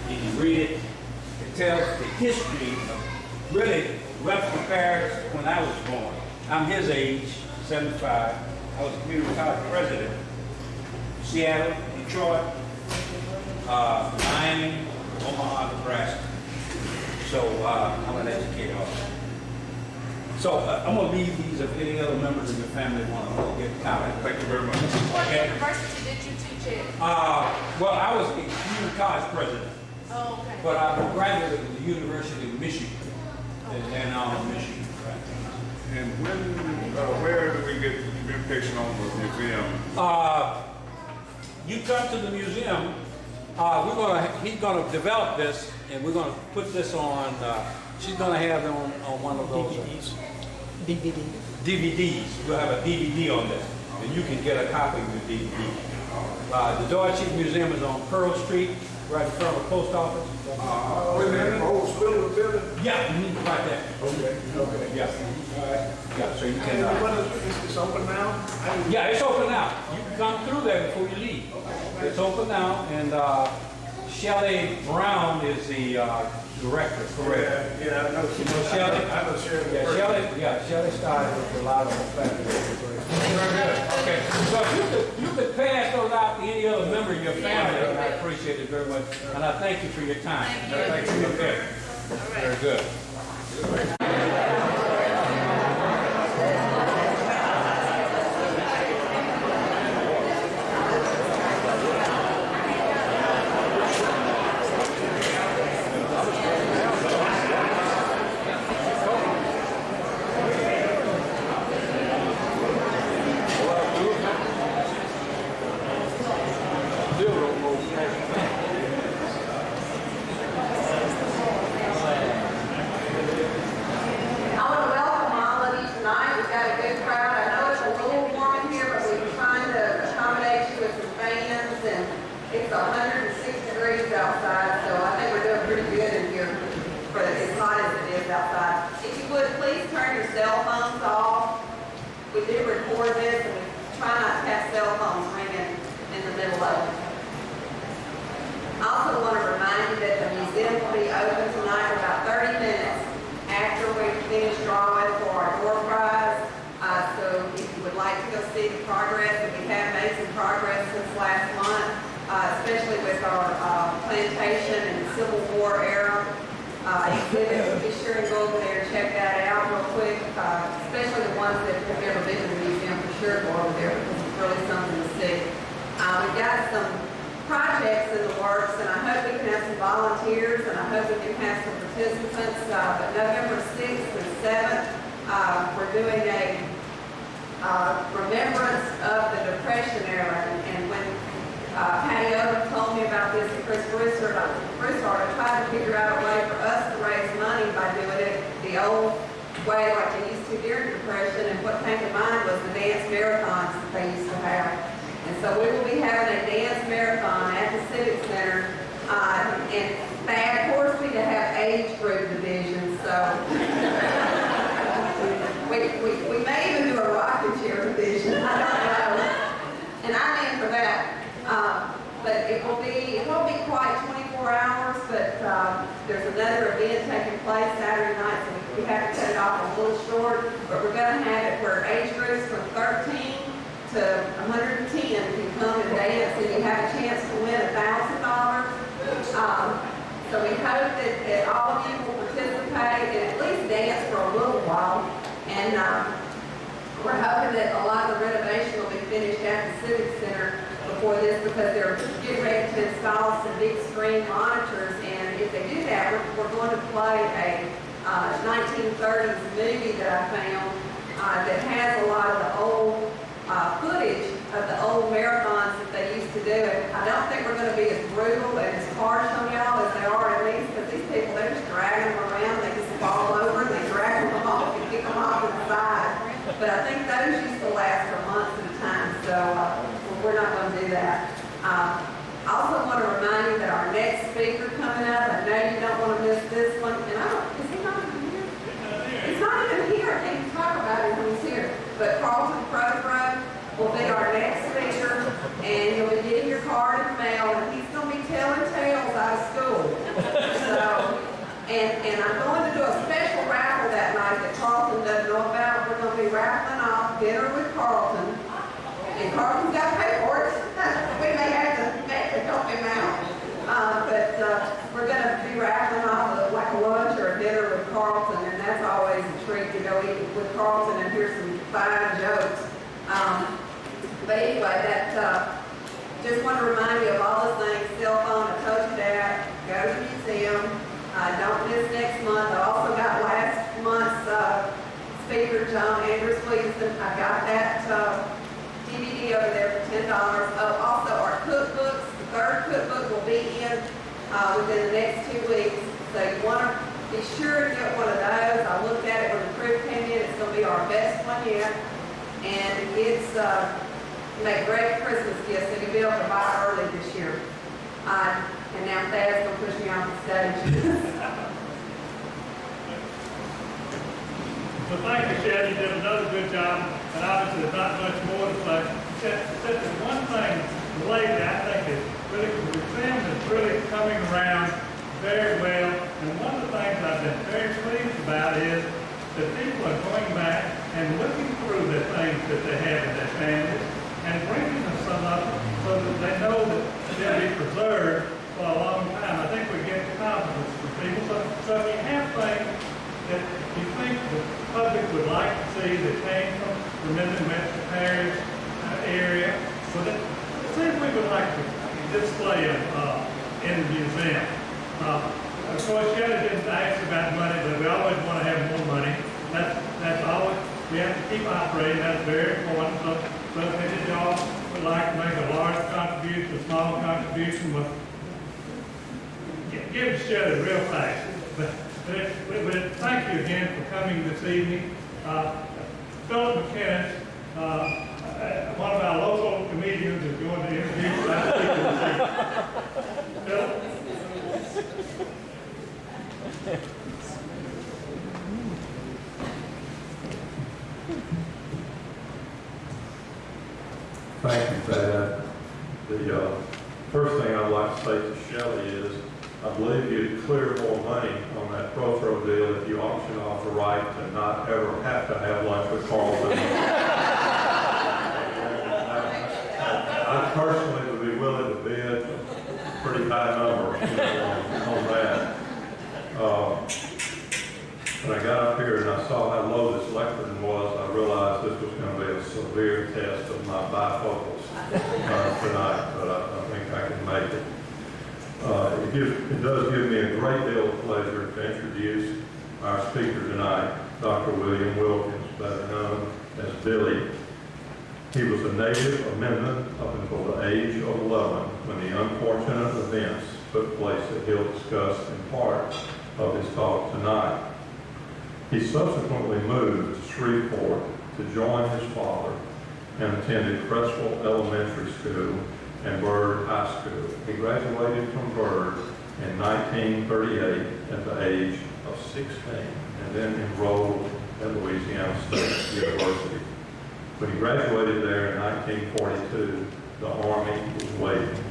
You can read it. It tells the history of really Webster Parish when I was born. I'm his age, 75. I was a community college president. Seattle, Detroit, Miami, Omaha, Nebraska. So I'm an educator also. So I'm going to leave these if any other members of your family want to get a comment. Thank you very much. What Okay. university did you teach at? Well, I was a community college president, Oh, okay. but I graduated from the University of Michigan, in Ann Arbor, Michigan. And where do we get communication on the museum? You come to the museum. He's gonna develop this, and we're gonna put this on. She's gonna have it on one of those DVDs. We'll have a DVD on this, and you can get a copy of the DVD. The Doherty Museum is on Pearl Street, right in front of the post office. Wait a minute, old Phillips building? Yeah, right there. Okay. Yeah. All right. Yeah, so you And can. what is it's open now? Yeah, it's open now. You can come through there before you leave. It's open now, and Shelley Brown is the director, correct? Yeah, I know. You know Shelley? I know Shelley. Shelley started with a lot of her family. Very good. Okay, so if you could pass those out to any other member of your family, I appreciate it very much. And I thank you for your time. Thank you. Okay. Very good. I want to welcome all of you tonight. We've got a good crowd. I know it's a little warm in here, but we're trying to accommodate you with some fans, and it's 106 degrees outside, so I think we're doing pretty good in here for as hot as it is outside. If you would, please turn your cell phones off. We do record this, and we try not to have cell phones ringing in the middle of it. I also want to remind you that the museum will be open tonight for about 30 minutes after we finish drawing for our door prize. So if you would like to go see the progress, and we have made some progress since last month, especially with our plantation and Civil War era exhibits, be sure and go over there and check that out real quick, especially the ones that have never been to the museum, for sure go over there because it's really something to see. We've got some projects in the works, and I hope we can have some volunteers, and I hope we can have some participants. But November 6th and 7th, we're doing a remembrance of the Depression era. And when Patty Odom told me about this, and Chris Broussard, I tried to figure out a way for us to raise money by doing it the old way, like they used to during the Depression. And what came to mind was the dance marathons that they used to have. And so we will be having a dance marathon at the Civic Center. And they forced me to have age group divisions. So we may even do a rocking chair division. I don't know. And I'm in for that. But it won't be quite 24 hours, but there's another event taking place Saturday night, so we have to cut it off a little short. But we're going to have it where age groups from 13 to 110 can come and dance, and you have a chance to win $1,000. So we hope that all of you will participate and at least dance for a little while. And we're hoping that a lot of the renovation will be finished at the Civic Center before this, because they're getting ready to install some big screen monitors. And if they do that, we're going to play a 1930s movie that I found that has a lot of the old footage of the old marathons that they used to do. And I don't think we're going to be as brutal and as harsh on y'all as they are at least, because these people, they're just dragging them around. They just fall over and they drag them off and kick them off to the side. But I think those used to last for months at a time, so we're not going to do that. I also want to remind you that our next speaker coming up, I know you don't want to miss this one, and is he not even here? He's not even here. I can't talk about it when he's here. But Carlton Prosbro will be our next speaker, and you'll be getting your card in the mail, and he's going to be telling tales out of school. So, and I'm going to do a special raffle that night that Carlton doesn't know about. We're going to be raffling off dinner with Carlton, and Carlton's got to pay for it. We may have to help him out. But we're going to be raffling off like a lunch or a dinner with Carlton, and that's always a treat to go eat with Carlton and hear some fine jokes. But anyway, just want to remind you of all those things. Cell phone, I told you that. Go to the museum. Don't miss next month. I also got last month's speaker, John Andrews Williamson. I got that DVD over there for $10. Also, our cookbooks. The third cookbook will be in within the next 2 weeks. So you want to be sure to get one of those. I looked at it when the proof came in. It's going to be our best one yet. And it's make great Christmas gifts, so you'll be able to buy early this year. And now Thad's going to push me off the stage. Well, thank you, Shelley. You did another good job, and obviously there's not much more to say. Except there's one thing lately I think is really, the film is really coming around very well, and one about is that people are going back and looking through the things that they have in their families and bringing them some of them so that they know that they'll be preserved for a long time. I think we get confidence from people. So if you have things that you think the public would like to see that came from the Midland Webster Parish area, so that see if we would like to display them in the museum. Of course, Shelley didn't ask about money, but we always want to have more money. That's always, we have to keep operating. That's very important. So if any of y'all would like to make a large contribution, a small contribution, but give it to Shelley real fast. But thank you again for coming this evening. Phillips McKinnon, one of our local comedians, is going to introduce our speaker this evening. Philip? Thank you, Thad. The first thing I'd like to say to Shelley is I believe you'd clear more money on that Pro deal if you auction off the right to not ever have to have lunch with Carlton. I personally would be willing to bid a pretty high number on that. When I got up here and I saw how low this lectern was, I realized this was going to be a severe test of my bifocals tonight, but I think I can make it. It does give me a great deal of pleasure to introduce our speaker tonight, Dr. William Wilkins, better known as Billy. He was a native of Midland up until the age of 11 when the unfortunate events took place that he'll discuss in part of his talk tonight. He subsequently moved to Shreveport to join his father and attended Crestwell Elementary School and Byrd High School. He graduated from Byrd in 1938 at the age of 16 and then enrolled at Louisiana State University. When he graduated there in 1942, the Army was waiting.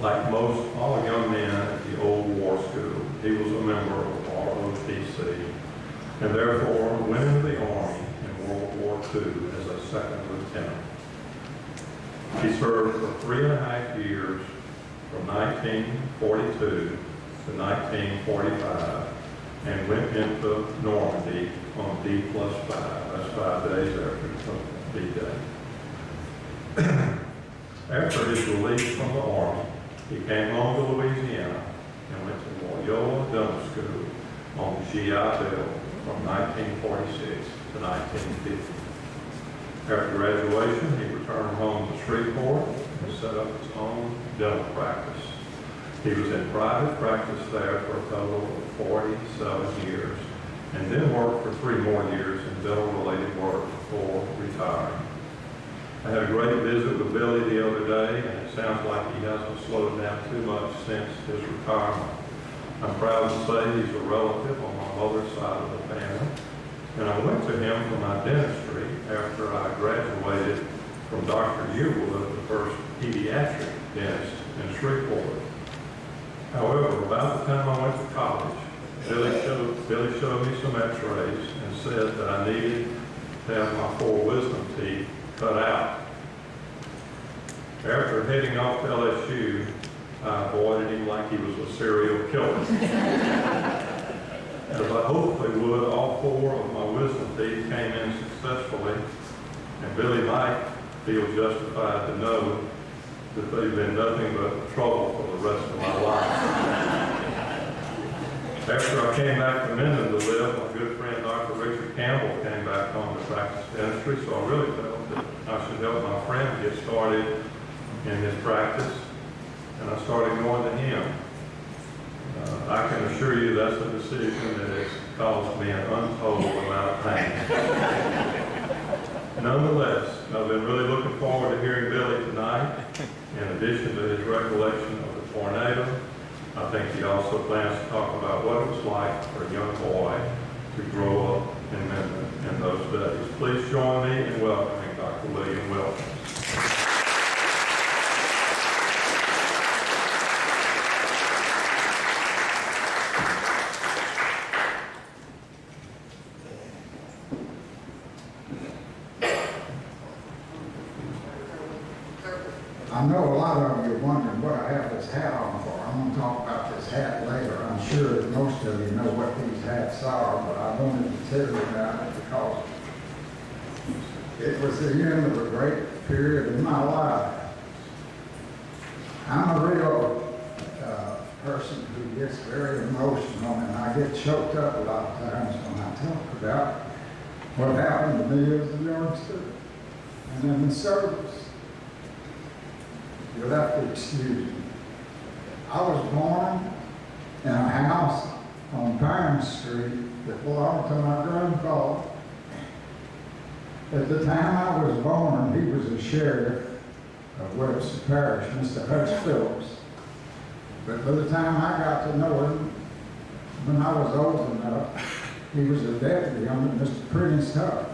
Like all young men at the old war school, he was a member of ROTC and therefore went into the Army in World War II as a second lieutenant. He served for 3.5 years from 1942 to 1945 and went into Normandy on D+5. That's 5 days after D-Day. After his release from the Army, he came home to Louisiana and went to Loyola Dental School on the GI Bill from 1946 to 1950. After graduation, he returned home to Shreveport and set up his own dental practice. He was in private practice there for a total of 47 years and then worked for 3 more years in dental-related work before retiring. I had a great visit with Billy the other day, and it sounds like he hasn't slowed down too much since his retirement. I'm proud to say he's a relative on my mother's side of the family, and I went to him for my dentistry after I graduated from Dr. Yearwood, the first pediatric dentist in Shreveport. However, about the time I went to college, Billy showed me some x-rays and said that I needed to have my 4 wisdom teeth cut out. After heading off to LSU, I avoided him like he was a serial killer. As I hoped they would, all 4 of my wisdom teeth came in successfully, and Billy might feel justified to know that they've been nothing but trouble for the rest of my life. After I came back to Minden to live, my good friend Dr. Richard Campbell came back home to practice dentistry, so I really felt that I should help my friend get started in his practice, and I started going to him. I can assure you that's a decision that has caused me an untold amount of pain. Nonetheless, I've been really looking forward to hearing Billy tonight. In addition to his recollection of the tornado, I think he also plans to talk about what it was like for a young boy to grow up in Minden in those days. Please join me in welcoming Dr. William Wilkins. I know a lot of you are wondering what I have this hat on for. I'm going to talk about this hat later. I'm sure that most of you know what these hats are, but I wanted to tell you about it because it was the end of a great period in my life. I'm a real person who gets very emotional, and I get choked up a lot of times when I talk about what happened to me as a youngster and in the service. You'll have to excuse me. I was born in a house on Pine Street that belonged to my grandfather. At the time I was born, he was a sheriff of Webster Parish, Mr. Phillips. But by the time I got to know him, when I was old enough, he was a deputy under Mr. Prince Tuck.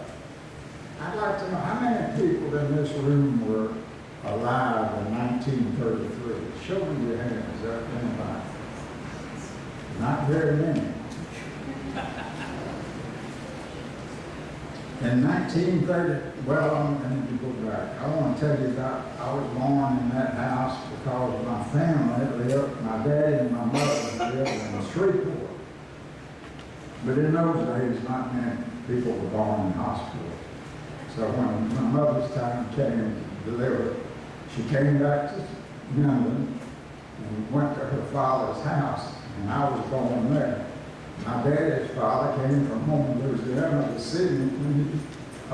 I'd like to know how many people in this room were alive in 1933. Show me your hands up, anybody. Not very many. In 1930, well, let me go back. I want to tell you about, I was born in that house because my family lived, my daddy and my mother lived in Shreveport. But in those days, not many people were born in hospitals. So when my mother's time came to deliver, she came back to London and went to her father's house, and I was born there. My daddy's father came from home, Louisiana, the city, and he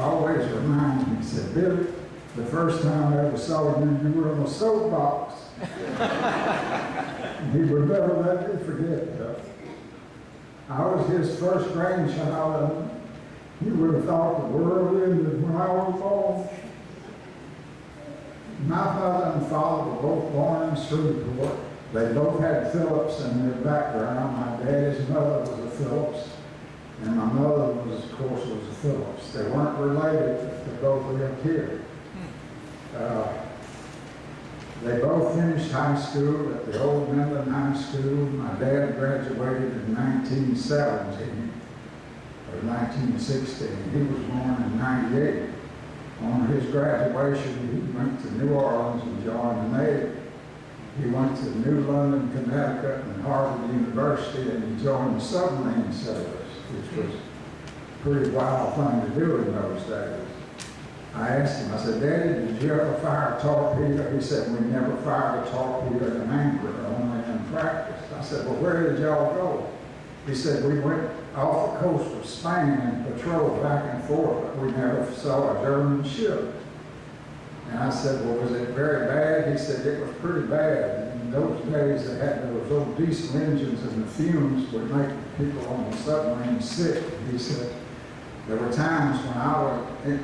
always reminds me, he said, Billy, the first time I ever saw you, you were on a soapbox. And he would never let me forget that. I was his first grandchild, and you would have thought the world ended when I was born. My mother and father were both born in Shreveport. They both had Phillips in their background. My daddy's mother was a Phillips, and my mother was, of course, was a Phillips. They weren't related, but they both lived here. They both finished high school at the Old Midland High School. My dad graduated in 1917, or 1916. He was born in 98. On his graduation, he went to New Orleans and joined the Navy. He went to New London, Connecticut, and Harvard University, and he joined the submarine service, which was a pretty wild thing to do in those days. I asked him, I said, Daddy, did you ever fire a torpedo? He said, we never fired a torpedo in anger, only in practice. I said, well, where did y'all go? He said, we went off the coast of Spain and patrolled back and forth, but we never saw a German ship. And I said, well, was it very bad? He said, it was pretty bad. In those days, they had those old diesel engines, and the fumes would make people on the submarine sick. He said, there were times when I was,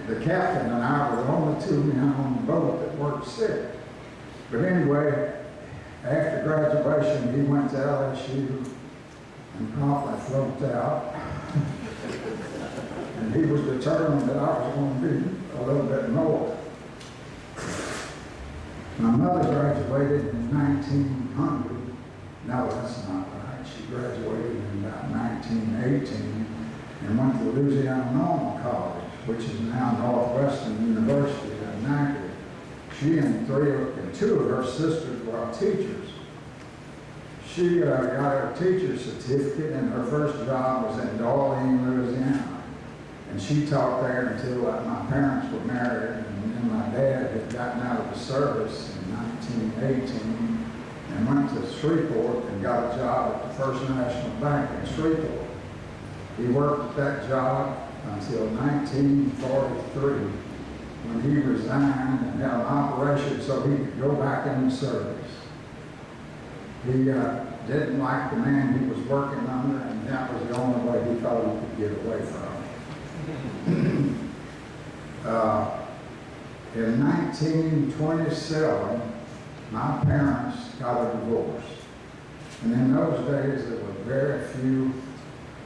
the captain and I were the only two men on the boat that weren't sick. But anyway, after graduation, he went to LSU and promptly flunked out. And he was determined that I was going to be a little bit more. My mother graduated in 1900. No, that's not right. She graduated in about 1918 and went to Louisiana Normal College, which is now Northwestern University in Nacre. She and two of her sisters were teachers. She got her teacher's certificate, and her first job was in Darlene, Louisiana. And she taught there until my parents were married, and then my dad had gotten out of the service in 1918 and went to Shreveport and got a job at the First National Bank in Shreveport. He worked at that job until 1943 when he resigned and had an operation so he could go back in the service. He didn't like the man he was working under, and that was the only way he thought he could get away from him. In 1927, my parents got a divorce. And in those days, there were very few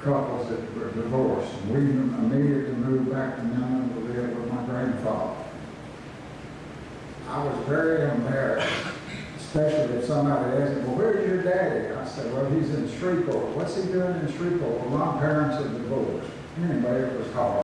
couples that were divorced. And we immediately moved back to Midland to live with my grandfather. I was very embarrassed, especially if somebody asked me, well, where's your daddy? I said, well, he's in Shreveport. What's he doing in Shreveport? Well, my parents are divorced. Anyway, it was hard.